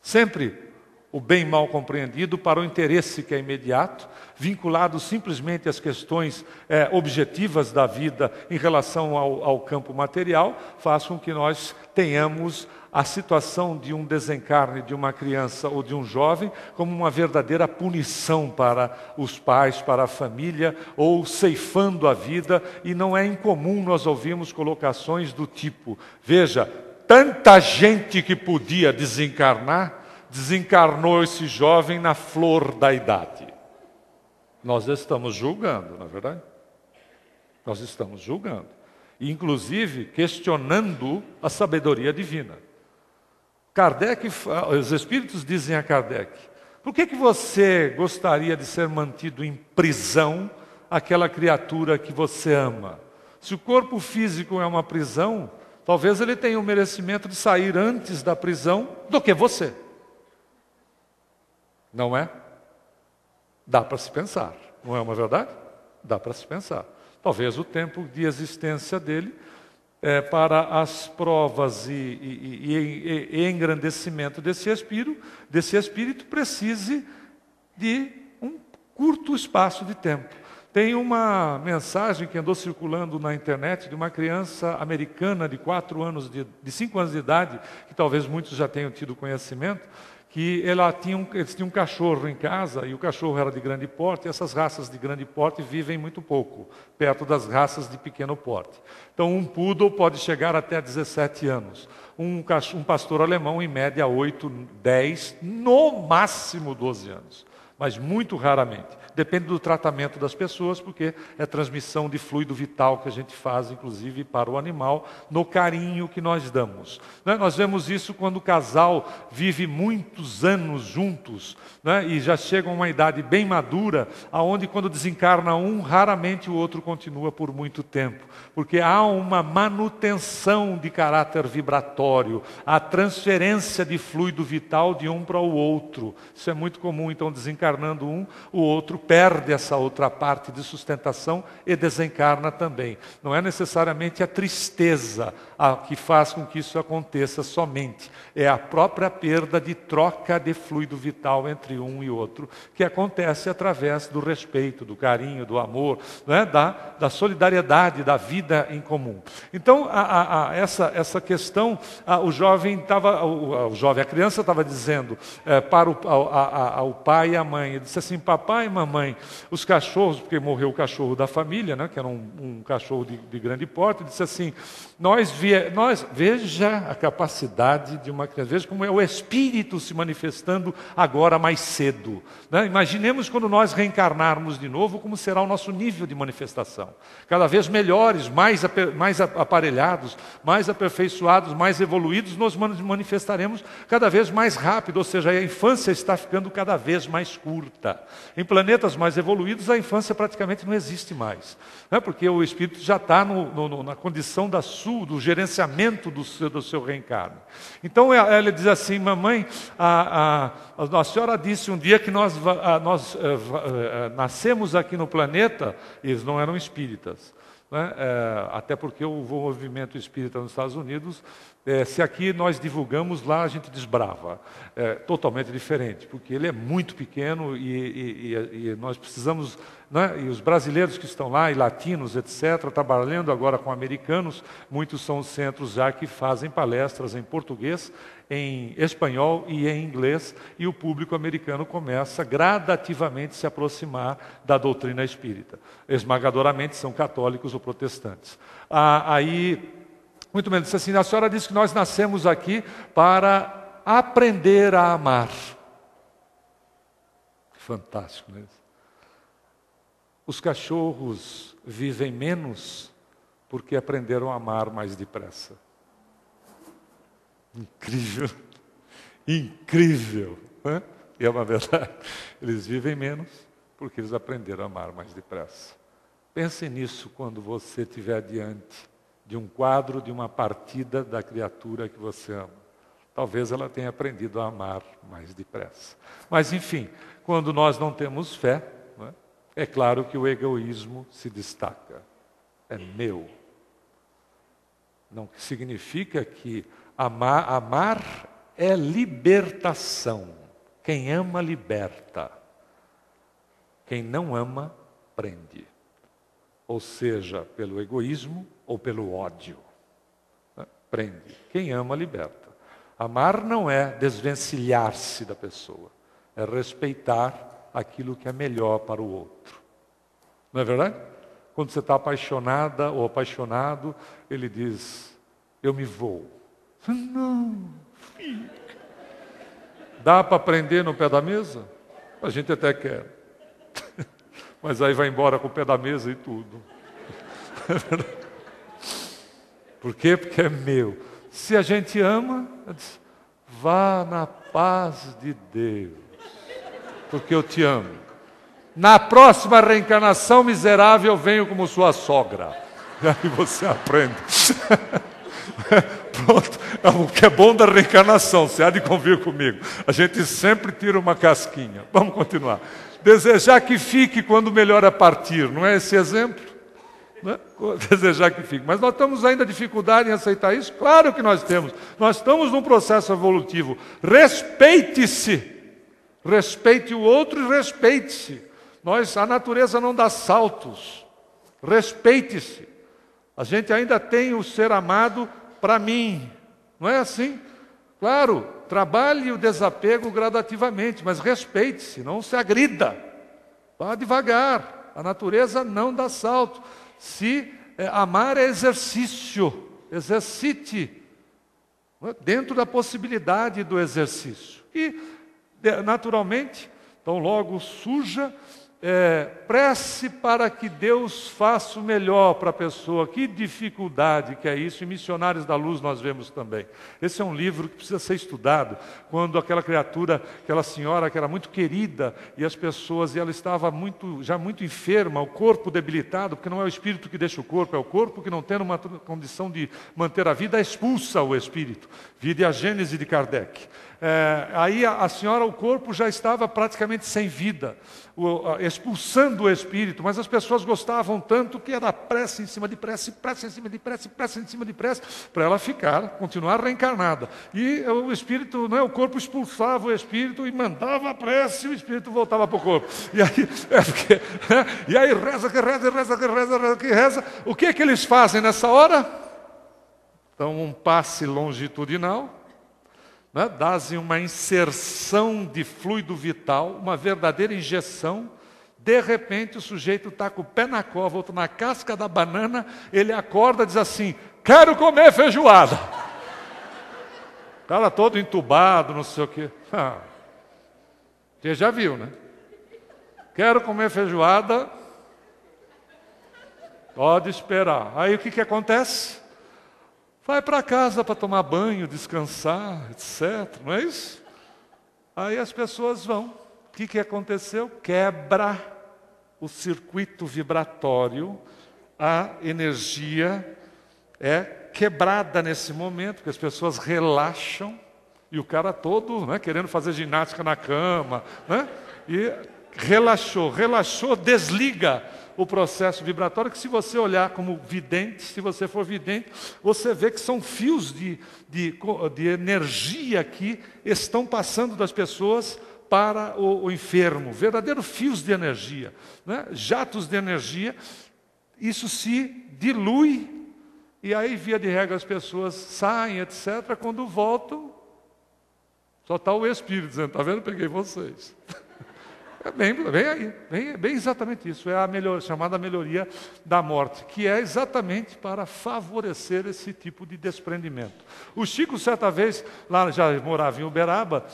Speaker 1: Sempre o bem mal compreendido para o interesse que é imediato, vinculado simplesmente às questões objetivas da vida em relação ao campo material, faz com que nós tenhamos a situação de um desencarne de uma criança ou de um jovem como uma verdadeira punição para os pais, para a família, ou ceifando a vida, e não é incomum nós ouvirmos colocações do tipo: veja, tanta gente que podia desencarnar, desencarnou esse jovem na flor da idade. Nós estamos julgando, não é verdade? Nós estamos julgando. E, inclusive, questionando a sabedoria divina. Kardec, os espíritos dizem a Kardec: por que você gostaria de ser mantido em prisão aquela criatura que você ama? Se o corpo físico é uma prisão, talvez ele tenha o merecimento de sair antes da prisão do que você. Não é? Dá para se pensar, não é uma verdade? Dá para se pensar. Talvez o tempo de existência dele, para as provas e engrandecimento desse espírito precise de um curto espaço de tempo. Tem uma mensagem que andou circulando na internet de uma criança americana de 5 anos de idade, que talvez muitos já tenham tido conhecimento, que eles tinham um cachorro em casa, e o cachorro era de grande porte, e essas raças de grande porte vivem muito pouco, perto das raças de pequeno porte. Então, um poodle pode chegar até 17 anos. Um pastor alemão, em média, 8, 10, no máximo 12 anos. Mas muito raramente. Depende do tratamento das pessoas, porque é transmissão de fluido vital que a gente faz, inclusive, para o animal, no carinho que nós damos. Nós vemos isso quando o casal vive muitos anos juntos, e já chega a uma idade bem madura, aonde quando desencarna um, raramente o outro continua por muito tempo, porque há uma manutenção de caráter vibratório, a transferência de fluido vital de um para o outro. Isso é muito comum, então, desencarnando um, o outro perde essa outra parte de sustentação e desencarna também. Não é necessariamente a tristeza que faz com que isso aconteça somente. É a própria perda de troca de fluido vital entre um e outro, que acontece através do respeito, do carinho, do amor, da solidariedade, da vida em comum. Então, essa questão, a criança estava dizendo para o pai e a mãe, ele disse assim: papai e mamãe, os cachorros, porque morreu o cachorro da família, que era um cachorro de grande porte, disse assim: veja a capacidade de uma criança, veja como é o espírito se manifestando agora mais cedo. Imaginemos quando nós reencarnarmos de novo, como será o nosso nível de manifestação. Cada vez melhores, mais aparelhados, mais aperfeiçoados, mais evoluídos, nós manifestaremos cada vez mais rápido, ou seja, a infância está ficando cada vez mais curta. Em planetas mais evoluídos, a infância praticamente não existe mais, porque o espírito já está na condição do gerenciamento do seu reencarne. Então ela diz assim: mamãe, a senhora disse um dia que nós nascemos aqui no planeta. Eles não eram espíritas, até porque o movimento espírita nos Estados Unidos, se aqui nós divulgamos, lá a gente desbrava. É totalmente diferente, porque ele é muito pequeno e nós precisamos, e os brasileiros que estão lá, e latinos, etc., trabalhando agora com americanos, muitos são os centros já que fazem palestras em português, em espanhol e em inglês, e o público americano começa gradativamente a se aproximar da doutrina espírita. Esmagadoramente são católicos ou protestantes. Muito bem, disse assim: a senhora disse que nós nascemos aqui para aprender a amar. Fantástico, não é isso? Os cachorros vivem menos porque aprenderam a amar mais depressa. Incrível, incrível, E é uma verdade. Eles vivem menos porque eles aprenderam a amar mais depressa. Pense nisso quando você estiver diante de um quadro de uma partida da criatura que você ama. talvez ela tenha aprendido a amar mais depressa. Mas, enfim, quando nós não temos fé, não é? É claro que o egoísmo se destaca. É meu. Não significa que amar é libertação. Quem ama, liberta. Quem não ama, prende. Ou seja, pelo egoísmo ou pelo ódio. Prende. Quem ama, liberta. Amar não é desvencilhar-se da pessoa. É respeitar aquilo que é melhor para o outro. Não é verdade? Quando você está apaixonada ou apaixonado, ele diz, eu me vou. Não, fica. Dá para prender no pé da mesa? A gente até quer. Mas aí vai embora com o pé da mesa e tudo. Por quê? Porque é meu. Se a gente ama, vá na paz de Deus. Porque eu te amo. Na próxima reencarnação miserável, eu venho como sua sogra. E aí você aprende. Pronto. O que é bom da reencarnação, você há de convir comigo. A gente sempre tira uma casquinha. Vamos continuar. Desejar que fique quando melhor é partir. Não é esse exemplo? Não é? Desejar que fique. Mas nós temos ainda dificuldade em aceitar isso? Claro que nós temos. Nós estamos num processo evolutivo. Respeite-se. Respeite o outro e respeite-se. A natureza não dá saltos. Respeite-se. A gente ainda tem o ser amado para mim. Não é assim? Claro, trabalhe o desapego gradativamente, mas respeite-se, não se agrida. Vá devagar. A natureza não dá salto. Amar é exercício. Exercite. Dentro da possibilidade do exercício. E, naturalmente, então logo surja, prece para que Deus faça o melhor para a pessoa. Que dificuldade que é isso. Em Missionários da Luz nós vemos também. Esse é um livro que precisa ser estudado. Quando aquela criatura, aquela senhora que era muito querida, e as pessoas, e ela estava já muito enferma, o corpo debilitado, porque não é o espírito que deixa o corpo, é o corpo que, não tendo uma condição de manter a vida, expulsa o espírito. Vide a Gênese de Kardec. Aí a senhora, o corpo já estava praticamente sem vida, expulsando o espírito, mas as pessoas gostavam tanto que era prece em cima de prece, prece em cima de prece, prece em cima de prece, para ela continuar reencarnada. E o espírito, o corpo expulsava o espírito e mandava a prece, e o espírito voltava para o corpo. E aí reza, que reza, reza, que reza, reza, que reza. O que é que eles fazem nessa hora? Então, um passe longitudinal, dá-se uma inserção de fluido vital, uma verdadeira injeção. De repente o sujeito está com o pé na cova, outro na casca da banana, ele acorda e diz assim, quero comer feijoada. O cara todo entubado, não sei o quê. Você já viu, né? Quero comer feijoada, pode esperar. Aí o que acontece? Vai para casa para tomar banho, descansar, etc. Não é isso? Aí as pessoas vão. O que aconteceu? Quebra o circuito vibratório, a energia é quebrada nesse momento, porque as pessoas relaxam, e o cara todo querendo fazer ginástica na cama, e relaxou, desliga o processo vibratório, que se você olhar como vidente, se você for vidente, você vê que são fios de energia que estão passando das pessoas para o enfermo, verdadeiros fios de energia, jatos de energia. Isso se dilui, e aí, via de regra, as pessoas saem, etc. Quando voltam, só está o Espírito dizendo, está vendo? Peguei vocês. Bem exatamente isso. É a chamada melhoria da morte, que é exatamente para favorecer esse tipo de desprendimento. O Chico, certa vez, lá já morava em Uberaba,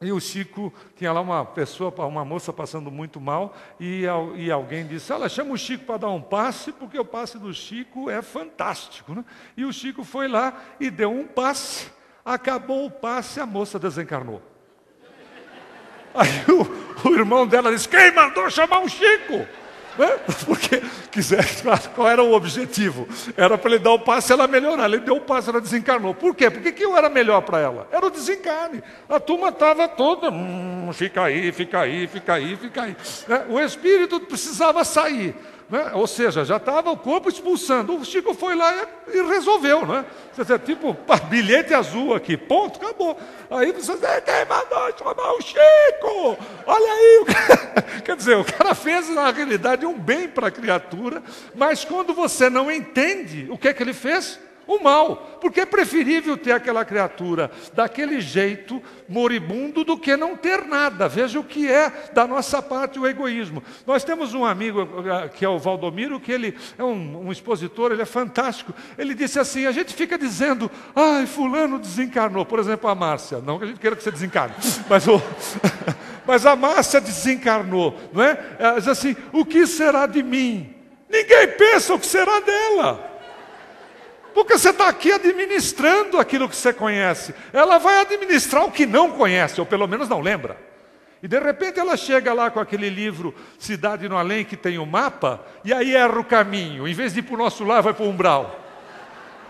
Speaker 1: e o Chico tinha lá uma moça passando muito mal, e alguém disse, chama o Chico para dar um passe, porque o passe do Chico é fantástico. E o Chico foi lá e deu um passe, acabou o passe, a moça desencarnou. Aí o irmão dela disse, quem mandou chamar o Chico? Né? Porque qual era o objetivo? Era para ele dar o passe e ela melhorar. Ele deu o passe, ela desencarnou. Por quê? Porque que era melhor para ela? Era o desencarne. A turma estava toda, fica aí, fica aí, fica aí, fica aí. Né? O espírito precisava sair. Né? Ou seja, já estava o corpo expulsando. O Chico foi lá e resolveu, né? Tipo, bilhete azul aqui, ponto, acabou. Aí você diz, quem mandou chamar o Chico? Olha aí. Quer dizer, o cara fez, na realidade, um bem para a criatura, mas quando você não entende, o que é que ele fez? O mal, porque é preferível ter aquela criatura daquele jeito moribundo do que não ter nada. Veja o que é da nossa parte o egoísmo. Nós temos um amigo que é o Valdomiro, que ele é um expositor, ele é fantástico. Ele disse assim, a gente fica dizendo, ai, fulano desencarnou. Por exemplo, a Márcia, não que a gente queira que você desencarne, mas a Márcia desencarnou, não é? Ela diz assim, o que será de mim? Ninguém pensa o que será dela. Porque você está aqui administrando aquilo que você conhece. Ela vai administrar o que não conhece, ou pelo menos não lembra. E de repente ela chega lá com aquele livro Cidade no Além, que tem o mapa, e aí erra o caminho. Em vez de ir para o nosso lar, vai para o umbral.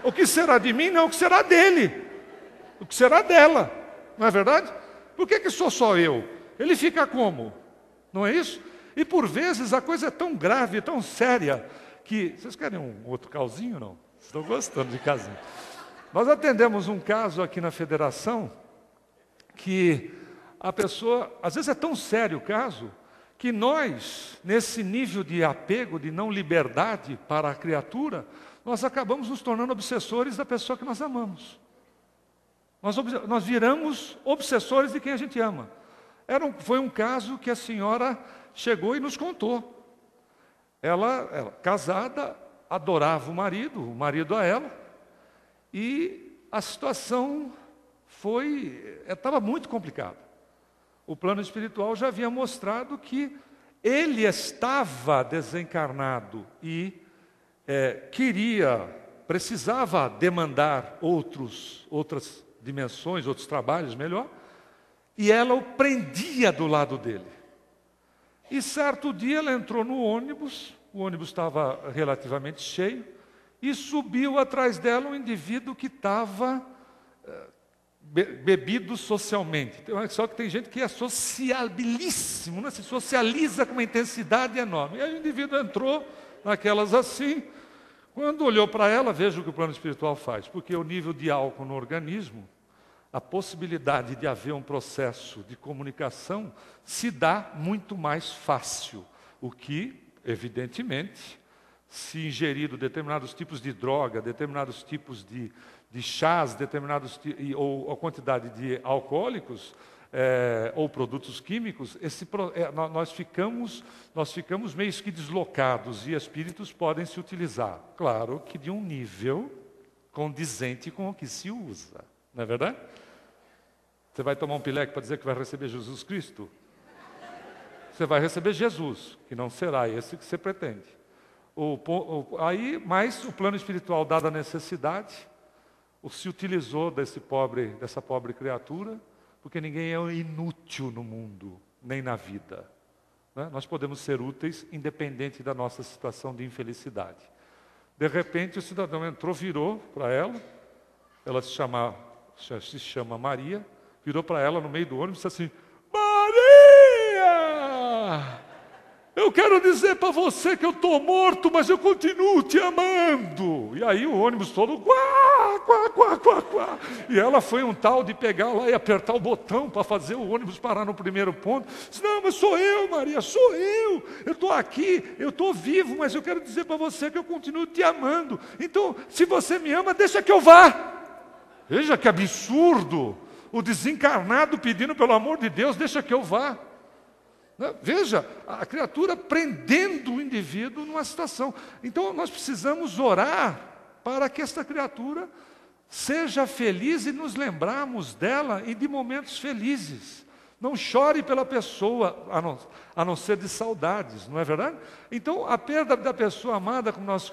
Speaker 1: O que será de mim? Não, o que será dele. O que será dela. Não é verdade? Por que sou só eu? Ele fica como? Não é isso? E por vezes a coisa é tão grave, tão séria, que... Vocês querem um outro calzinho, não? Estou gostando de casinho. Nós atendemos um caso aqui na federação que a pessoa, às vezes é tão sério o caso, que nós, nesse nível de apego, de não liberdade para a criatura, nós acabamos nos tornando obsessores da pessoa que nós amamos. Nós viramos obsessores de quem a gente ama. Foi um caso que a senhora chegou e nos contou. Ela casada, adorava o marido a ela, e a situação estava muito complicada. O plano espiritual já havia mostrado que ele estava desencarnado e precisava demandar outras dimensões, outros trabalhos melhor, e ela o prendia do lado dele. E certo dia ela entrou no ônibus, o ônibus estava relativamente cheio, e subiu atrás dela um indivíduo que estava bebido socialmente. Só que tem gente que é sociabilíssimo, né? Se socializa com uma intensidade enorme. E aí o indivíduo entrou naquelas assim, quando olhou para ela, veja o que o plano espiritual faz, porque o nível de álcool no organismo, a possibilidade de haver um processo de comunicação se dá muito mais fácil, o que, evidentemente, se ingerido determinados tipos de droga, determinados tipos de chás, ou a quantidade de alcoólicos ou produtos químicos, nós ficamos meio que deslocados e espíritos podem se utilizar. Claro que de um nível condizente com o que se usa, não é verdade? Você vai tomar um pileque para dizer que vai receber Jesus Cristo? Você vai receber Jesus, que não será esse que você pretende. Mas o plano espiritual, dada a necessidade, se utilizou dessa pobre criatura, porque ninguém é inútil no mundo, nem na vida. Né? Nós podemos ser úteis, independente da nossa situação de infelicidade. De repente, o cidadão entrou, virou para ela se chama Maria, virou para ela no meio do ônibus e disse assim, Maria! Eu quero dizer para você que eu estou morto, mas eu continuo te amando. E aí o ônibus todo, quá, quá, quá, quá, quá. E ela foi um tal de pegar lá e apertar o botão para fazer o ônibus parar no primeiro ponto. Disse, não, mas sou eu, Maria, sou eu. Eu estou aqui, eu estou vivo, mas eu quero dizer para você que eu continuo te amando. Então, se você me ama, deixa que eu vá. Veja que absurdo. O desencarnado pedindo pelo amor de Deus, deixa que eu vá. Veja, a criatura prendendo o indivíduo numa situação. Então, nós precisamos orar para que esta criatura seja feliz e nos lembrarmos dela e de momentos felizes. Não chore pela pessoa, a não ser de saudades, não é verdade? Então, a perda da pessoa amada, como nós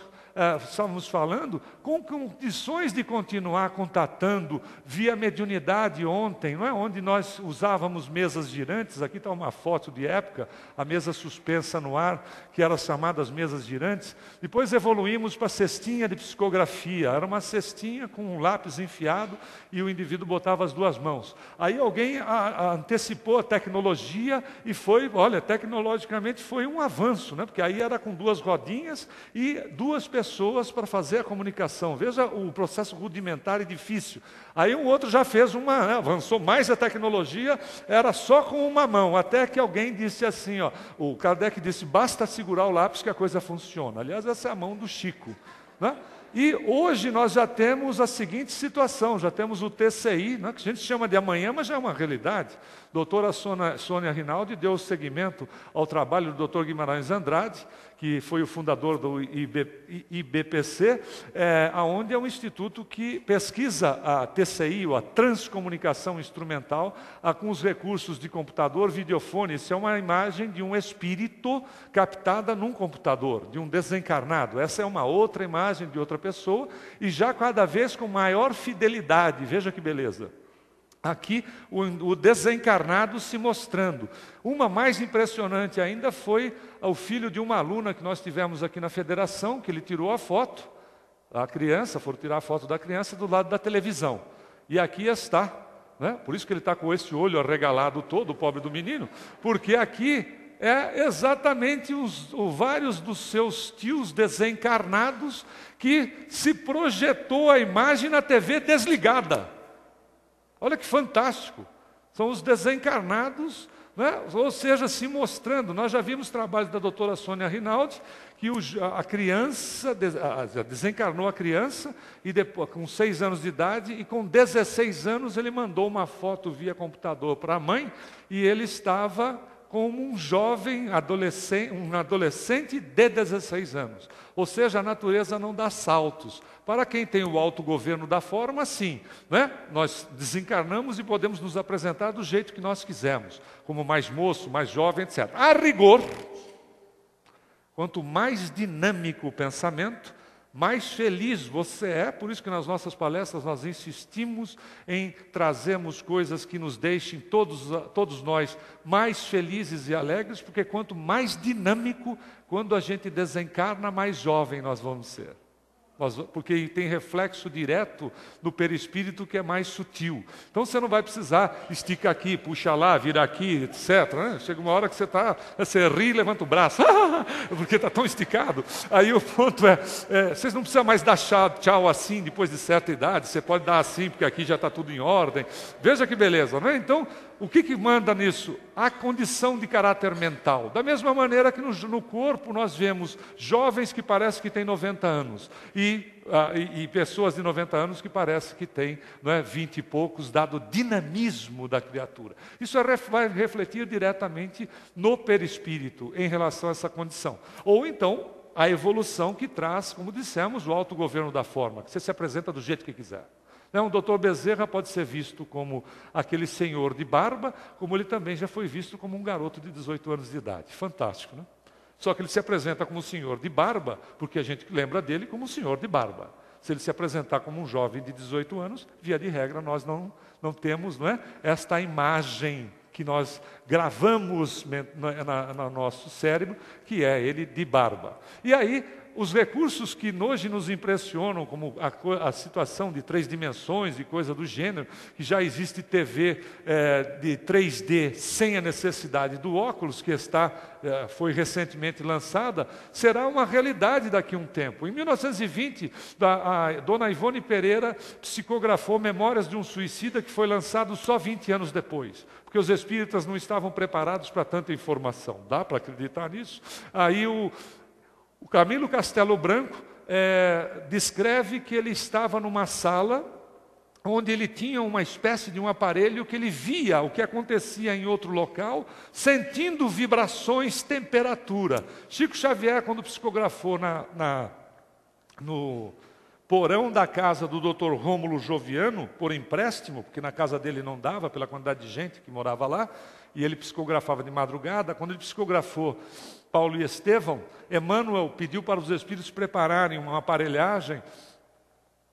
Speaker 1: estávamos falando, com condições de continuar contatando via mediunidade ontem, não é? Onde nós usávamos mesas girantes, aqui está uma foto de época, a mesa suspensa no ar, que eram chamadas mesas girantes. Depois evoluímos para a cestinha de psicografia, era uma cestinha com um lápis enfiado e o indivíduo botava as duas mãos. Aí alguém antecipou a tecnologia e foi, olha, tecnologicamente foi um avanço, né? Porque aí era com duas rodinhas e duas pessoas para fazer a comunicação. Veja o processo rudimentar e difícil. Aí um outro já fez avançou mais a tecnologia, era só com uma mão, até que alguém disse assim, ó, o Kardec disse, basta segurar o lápis que a coisa funciona. Aliás, essa é a mão do Chico, né? E hoje nós já temos a seguinte situação, já temos o TCI, né, que a gente chama de amanhã, mas já é uma realidade. Doutora Sônia Rinaldi deu seguimento ao trabalho do doutor Guimarães Andrade, que foi o fundador do IBPC, onde é um instituto que pesquisa a TCI, ou a transcomunicação instrumental, com os recursos de computador, videofone. Isso é uma imagem de um espírito captada num computador, de um desencarnado. Essa é uma outra imagem de outra pessoa, e já cada vez com maior fidelidade. Veja que beleza. Aqui o desencarnado se mostrando. Uma mais impressionante ainda foi o filho de uma aluna que nós tivemos aqui na federação, que ele tirou a foto, a criança, foram tirar a foto da criança do lado da televisão. E aqui está, né? Por isso que ele está com esse olho arregalado todo, o pobre do menino, porque aqui é exatamente vários dos seus tios desencarnados que se projetou a imagem na TV desligada. Olha que fantástico, são os desencarnados, né? Ou seja, se mostrando. Nós já vimos trabalhos da doutora Sônia Rinaldi, que a criança, desencarnou a criança, e depois, com 6 anos de idade, e com 16 anos ele mandou uma foto via computador para a mãe, e ele estava como um jovem um adolescente de 16 anos. Ou seja, a natureza não dá saltos. Para quem tem o autogoverno da forma, sim, né? Nós desencarnamos e podemos nos apresentar do jeito que nós quisermos, como mais moço, mais jovem, etc. A rigor, quanto mais dinâmico o pensamento, mais feliz você é. Por isso que nas nossas palestras nós insistimos em trazermos coisas que nos deixem todos nós mais felizes e alegres, porque quanto mais dinâmico, quando a gente desencarna, mais jovem nós vamos ser. Porque tem reflexo direto no perispírito, que é mais sutil. Então você não vai precisar esticar aqui, puxar lá, virar aqui, etc. Né? Chega uma hora que você ri e levanta o braço, porque está tão esticado. Aí o ponto vocês não precisam mais dar tchau assim depois de certa idade, você pode dar assim, porque aqui já está tudo em ordem. Veja que beleza, né? Então, o que manda nisso? A condição de caráter mental. Da mesma maneira que no corpo nós vemos jovens que parecem que têm 90 anos e pessoas de 90 anos que parecem que têm 20 e poucos, dado o dinamismo da criatura. Isso vai refletir diretamente no perispírito em relação a essa condição. Ou então, a evolução que traz, como dissemos, o autogoverno da forma, que você se apresenta do jeito que quiser. O doutor Bezerra pode ser visto como aquele senhor de barba, como ele também já foi visto como um garoto de 18 anos de idade. Fantástico, né? Só que ele se apresenta como um senhor de barba, porque a gente lembra dele como um senhor de barba. Se ele se apresentar como um jovem de 18 anos, via de regra, nós não temos, esta imagem que nós gravamos no nosso cérebro, que é ele de barba. E aí, os recursos que hoje nos impressionam, como a situação de 3 dimensões e coisa do gênero, que já existe TV de 3D sem a necessidade do óculos, que foi recentemente lançada, será uma realidade daqui a um tempo. Em 1920, a dona Ivone Pereira psicografou Memórias de um Suicida, que foi lançado só 20 anos depois, porque os espíritas não estavam preparados para tanta informação. Dá para acreditar nisso? Aí o Camilo Castelo Branco descreve que ele estava numa sala onde ele tinha uma espécie de um aparelho que ele via o que acontecia em outro local, sentindo vibrações, temperatura. Chico Xavier, quando psicografou no porão da casa do Dr. Rômulo Joviano, por empréstimo, porque na casa dele não dava, pela quantidade de gente que morava lá, e ele psicografava de madrugada. Quando ele psicografou Paulo e Estevão, Emmanuel pediu para os espíritos prepararem uma aparelhagem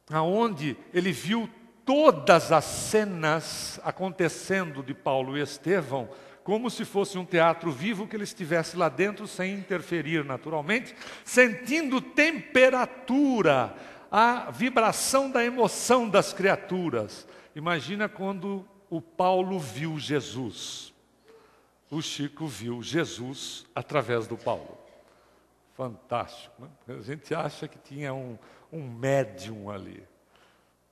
Speaker 1: aonde ele viu todas as cenas acontecendo de Paulo e Estevão, como se fosse um teatro vivo, que ele estivesse lá dentro sem interferir naturalmente, sentindo temperatura, a vibração da emoção das criaturas. Imagina quando o Paulo viu Jesus. O Chico viu Jesus através do Paulo. Fantástico, né? A gente acha que tinha um médium ali,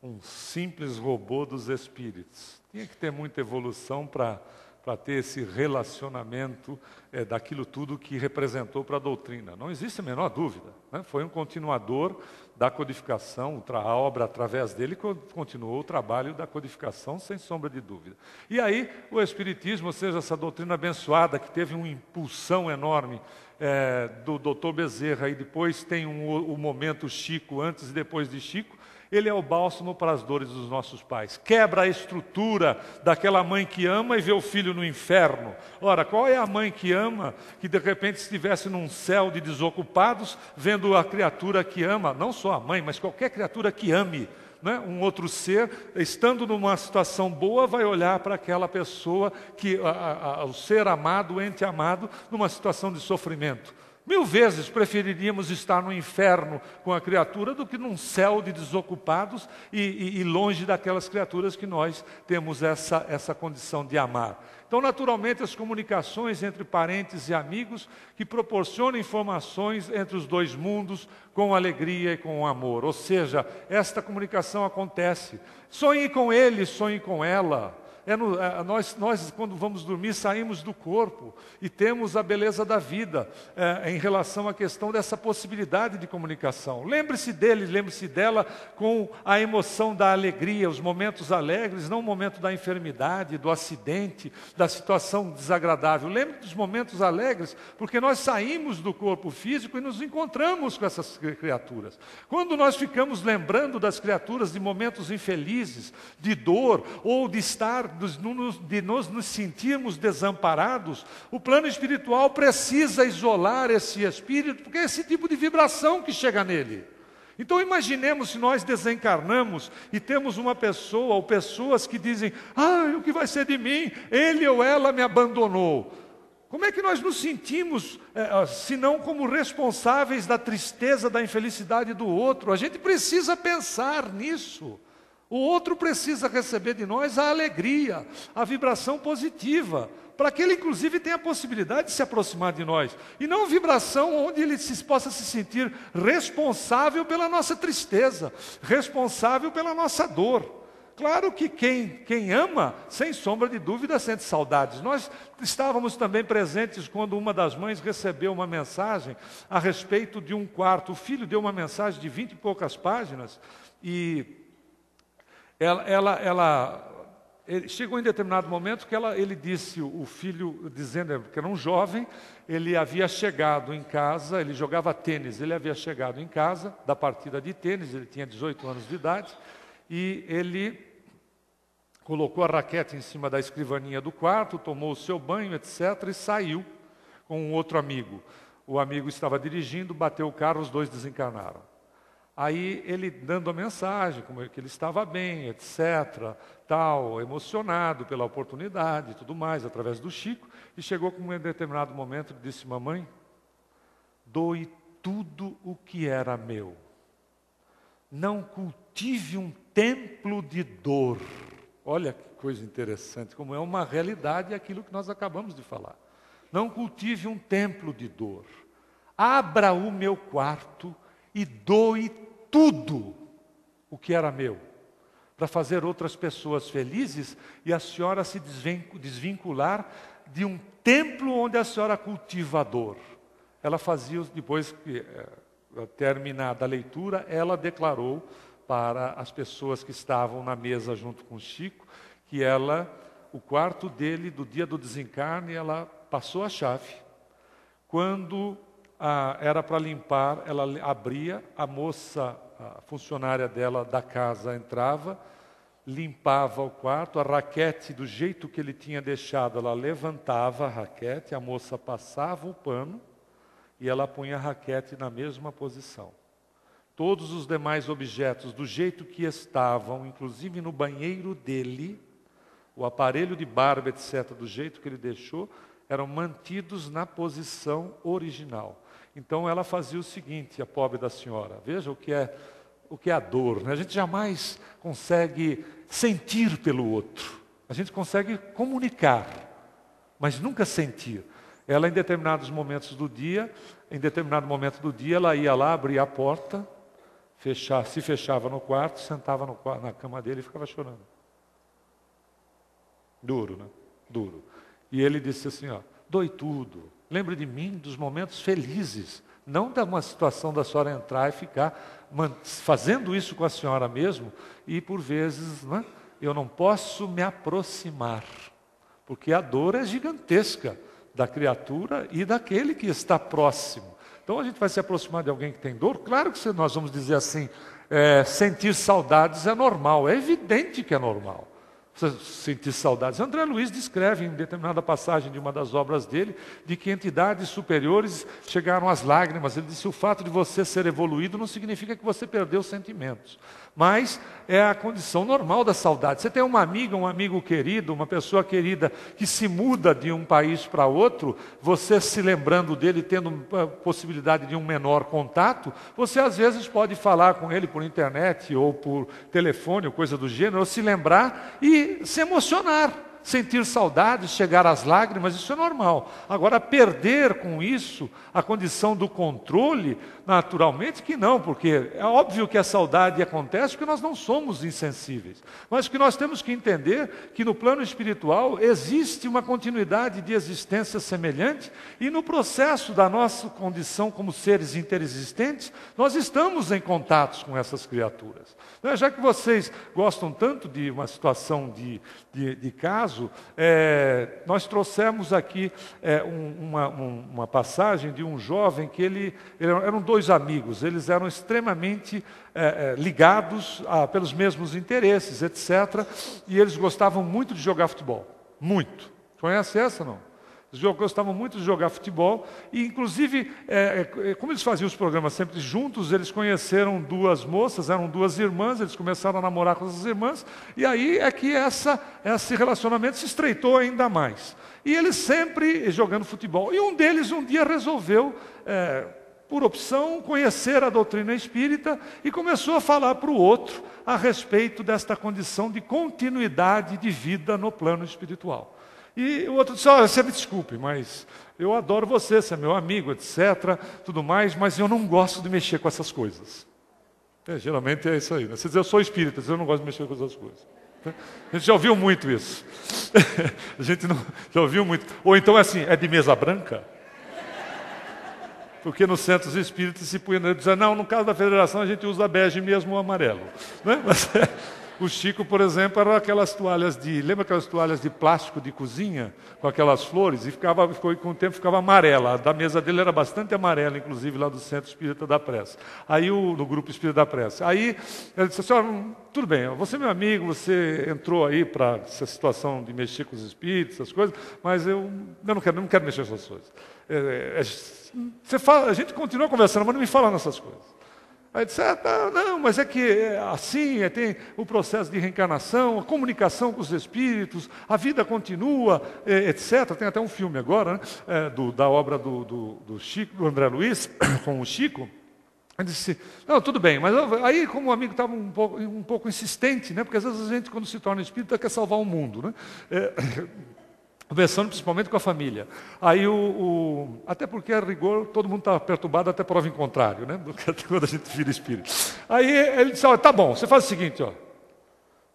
Speaker 1: um simples robô dos espíritos. Tinha que ter muita evolução para ter esse relacionamento daquilo tudo que representou para a doutrina. Não existe a menor dúvida, né? Foi um continuador da codificação, a obra através dele continuou o trabalho da codificação, sem sombra de dúvida. E aí o Espiritismo, ou seja, essa doutrina abençoada, que teve uma impulsão enorme do Dr. Bezerra, e depois tem o momento Chico, antes e depois de Chico, ele é o bálsamo para as dores dos nossos pais. Quebra a estrutura daquela mãe que ama e vê o filho no inferno. Ora, qual é a mãe que ama, que de repente estivesse num céu de desocupados, vendo a criatura que ama, não só a mãe, mas qualquer criatura que ame, né? Um outro ser, estando numa situação boa, vai olhar para aquela pessoa, o ser amado, o ente amado, numa situação de sofrimento. 1000 vezes preferiríamos estar no inferno com a criatura do que num céu de desocupados e longe daquelas criaturas que nós temos essa condição de amar. Então, naturalmente, as comunicações entre parentes e amigos que proporcionam informações entre os dois mundos com alegria e com amor. Ou seja, esta comunicação acontece. Sonhe com ele, sonhe com ela. Nós, quando vamos dormir, saímos do corpo e temos a beleza da vida em relação à questão dessa possibilidade de comunicação. Lembre-se dele, lembre-se dela com a emoção da alegria, os momentos alegres, não o momento da enfermidade, do acidente, da situação desagradável. Lembre dos momentos alegres, porque nós saímos do corpo físico e nos encontramos com essas criaturas. Quando nós ficamos lembrando das criaturas de momentos infelizes, de dor ou de nos sentirmos desamparados, o plano espiritual precisa isolar esse espírito, porque é esse tipo de vibração que chega nele. Então imaginemos se nós desencarnamos e temos uma pessoa ou pessoas que dizem: o que vai ser de mim? Ele ou ela me abandonou. Como é que nós nos sentimos, se não como responsáveis da tristeza, da infelicidade do outro? A gente precisa pensar nisso. O outro precisa receber de nós a alegria, a vibração positiva, para que ele inclusive tenha a possibilidade de se aproximar de nós. E não vibração onde ele possa se sentir responsável pela nossa tristeza, responsável pela nossa dor. Claro que quem ama, sem sombra de dúvida, sente saudades. Nós estávamos também presentes quando uma das mães recebeu uma mensagem a respeito de um quarto. O filho deu uma mensagem de 20 e poucas páginas e ele chegou em determinado momento que ele disse, o filho, dizendo que era um jovem, ele havia chegado em casa, ele jogava tênis, ele havia chegado em casa da partida de tênis, ele tinha 18 anos de idade, e ele colocou a raquete em cima da escrivaninha do quarto, tomou o seu banho, etc., e saiu com um outro amigo. O amigo estava dirigindo, bateu o carro, os dois desencarnaram. Aí ele dando a mensagem, como que ele estava bem, etc., tal, emocionado pela oportunidade e tudo mais, através do Chico, e chegou com um determinado momento e disse: mamãe, doe tudo o que era meu. Não cultive um templo de dor. Olha que coisa interessante, como é uma realidade aquilo que nós acabamos de falar. Não cultive um templo de dor. Abra o meu quarto e doe tudo o que era meu, para fazer outras pessoas felizes e a senhora se desvincular de um templo onde a senhora cultiva a dor. Ela fazia, depois que terminada a leitura, ela declarou para as pessoas que estavam na mesa junto com Chico, que o quarto dele, do dia do desencarne, ela passou a chave. Quando era para limpar, ela abria, a moça, a funcionária dela da casa entrava, limpava o quarto, a raquete do jeito que ele tinha deixado, ela levantava a raquete, a moça passava o pano, e ela punha a raquete na mesma posição. Todos os demais objetos, do jeito que estavam, inclusive no banheiro dele, o aparelho de barba, etc., do jeito que ele deixou, eram mantidos na posição original. Então ela fazia o seguinte, a pobre da senhora, veja o que é a dor, né? A gente jamais consegue sentir pelo outro, a gente consegue comunicar, mas nunca sentir. Ela, em determinado momento do dia, ela ia lá, abria a porta, se fechava no quarto, sentava na cama dele e ficava chorando. Duro, né? Duro. E ele disse assim, ó, doe tudo, lembre de mim dos momentos felizes, não de uma situação da senhora entrar e ficar fazendo isso com a senhora mesmo, e por vezes, né, eu não posso me aproximar, porque a dor é gigantesca da criatura e daquele que está próximo. Então a gente vai se aproximar de alguém que tem dor, claro que nós vamos dizer assim, sentir saudades é normal, é evidente que é normal. Sentir saudades. André Luiz descreve em determinada passagem de uma das obras dele, de que entidades superiores chegaram às lágrimas. Ele disse, o fato de você ser evoluído não significa que você perdeu sentimentos, mas é a condição normal da saudade. Você tem uma amiga, um amigo querido, uma pessoa querida que se muda de um país para outro, você se lembrando dele, tendo a possibilidade de um menor contato, você às vezes pode falar com ele por internet ou por telefone ou coisa do gênero, ou se lembrar e se emocionar, sentir saudades, chegar às lágrimas, isso é normal. Agora, perder com isso a condição do controle, naturalmente que não, porque é óbvio que a saudade acontece porque nós não somos insensíveis. Mas que nós temos que entender que no plano espiritual existe uma continuidade de existência semelhante e no processo da nossa condição como seres interexistentes, nós estamos em contatos com essas criaturas. Já que vocês gostam tanto de uma situação de caso, nós trouxemos aqui uma passagem de um jovem que eram dois amigos, eles eram extremamente ligados pelos mesmos interesses, etc. E eles gostavam muito de jogar futebol, muito. Conhece essa, não? Eles gostavam muito de jogar futebol e, inclusive, como eles faziam os programas sempre juntos, eles conheceram duas moças, eram duas irmãs, eles começaram a namorar com essas irmãs, e aí é que esse relacionamento se estreitou ainda mais. E eles sempre jogando futebol. E um deles, um dia, resolveu, por opção, conhecer a doutrina espírita e começou a falar para o outro a respeito desta condição de continuidade de vida no plano espiritual. E o outro disse, olha, você me desculpe, mas eu adoro você é meu amigo, etc., tudo mais, mas eu não gosto de mexer com essas coisas. Geralmente é isso aí. Né? Você diz, eu sou espírita, eu não gosto de mexer com essas coisas. A gente já ouviu muito isso. A gente já ouviu muito. Ou então é assim, é de mesa branca? Porque nos centros espíritas se punha, dizer, não, no caso da federação a gente usa bege mesmo ou amarelo. Né? Mas, o Chico, por exemplo, eram aquelas toalhas lembra aquelas toalhas de plástico de cozinha, com aquelas flores, e com o tempo ficava amarela. A da mesa dele era bastante amarela, inclusive lá do Centro Espírita da Prece. Aí, no Grupo Espírita da Prece. Aí, ele disse assim, tudo bem, você é meu amigo, você entrou aí para essa situação de mexer com os espíritos, essas coisas, mas eu não quero mexer com essas coisas. A gente continua conversando, mas não me fala nessas coisas. Aí disse, não, mas é que assim, tem o processo de reencarnação, a comunicação com os espíritos, a vida continua, etc. Tem até um filme agora, né, da obra do Chico, do André Luiz, com o Chico. Ele disse, não, tudo bem, mas aí como o amigo estava um pouco insistente, né, porque às vezes a gente, quando se torna espírita, quer salvar o mundo, né? Conversando principalmente com a família. Aí, até porque, a rigor, todo mundo está perturbado até prova em contrário, né? Quando a gente vira espírito. Aí ele disse, tá bom, você faz o seguinte,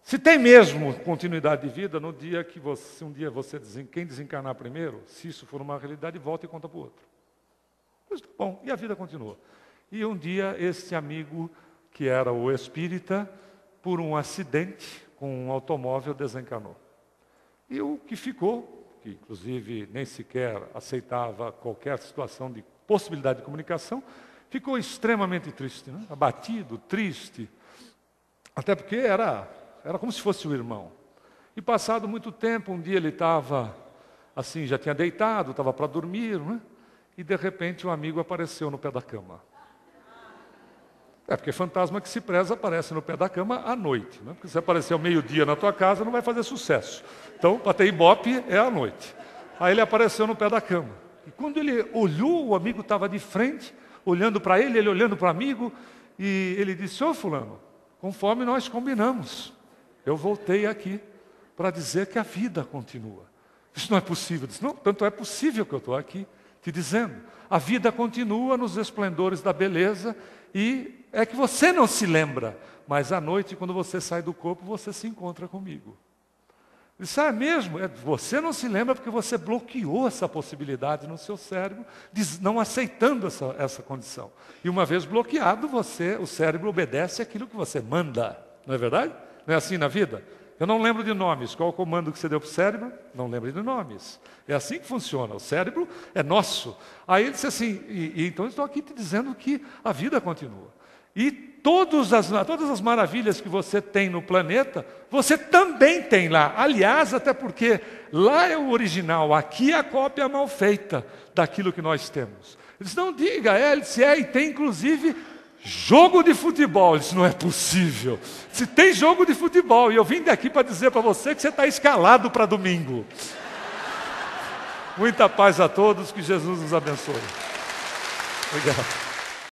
Speaker 1: se tem mesmo continuidade de vida, no dia que um dia quem desencarnar primeiro, se isso for uma realidade, volta e conta para o outro. Mas tá bom, e a vida continua. E um dia, esse amigo, que era o espírita, por um acidente com um automóvel, desencarnou. E o que ficou, que inclusive nem sequer aceitava qualquer situação de possibilidade de comunicação, ficou extremamente triste, né? Abatido, triste, até porque era como se fosse o irmão. E passado muito tempo, um dia ele estava assim, já tinha deitado, estava para dormir, né? e de repente um amigo apareceu no pé da cama. Porque fantasma que se preza aparece no pé da cama à noite, né? Porque se aparecer ao meio-dia na tua casa não vai fazer sucesso. Então, para ter ibope é à noite. Aí ele apareceu no pé da cama. E quando ele olhou, o amigo estava de frente, olhando para ele, ele olhando para o amigo, e ele disse: ô fulano, conforme nós combinamos, eu voltei aqui para dizer que a vida continua. Isso não é possível. Eu disse: não, tanto é possível que eu estou aqui te dizendo. A vida continua nos esplendores da beleza, e é que você não se lembra, mas à noite, quando você sai do corpo, você se encontra comigo. Isso é mesmo, você não se lembra porque você bloqueou essa possibilidade no seu cérebro, não aceitando essa condição. E uma vez bloqueado, o cérebro obedece àquilo que você manda, não é verdade? Não é assim na vida? Eu não lembro de nomes. Qual o comando que você deu para o cérebro? Não lembro de nomes. É assim que funciona. O cérebro é nosso. Aí ele disse assim, então eu estou aqui te dizendo que a vida continua. E todas as maravilhas que você tem no planeta, você também tem lá. Aliás, até porque lá é o original, aqui é a cópia mal feita daquilo que nós temos. Ele disse: não diga, ele disse, e tem inclusive jogo de futebol. Ele disse: não é possível. Se tem jogo de futebol, e eu vim daqui para dizer para você que você está escalado para domingo. Muita paz a todos, que Jesus nos abençoe. Obrigado.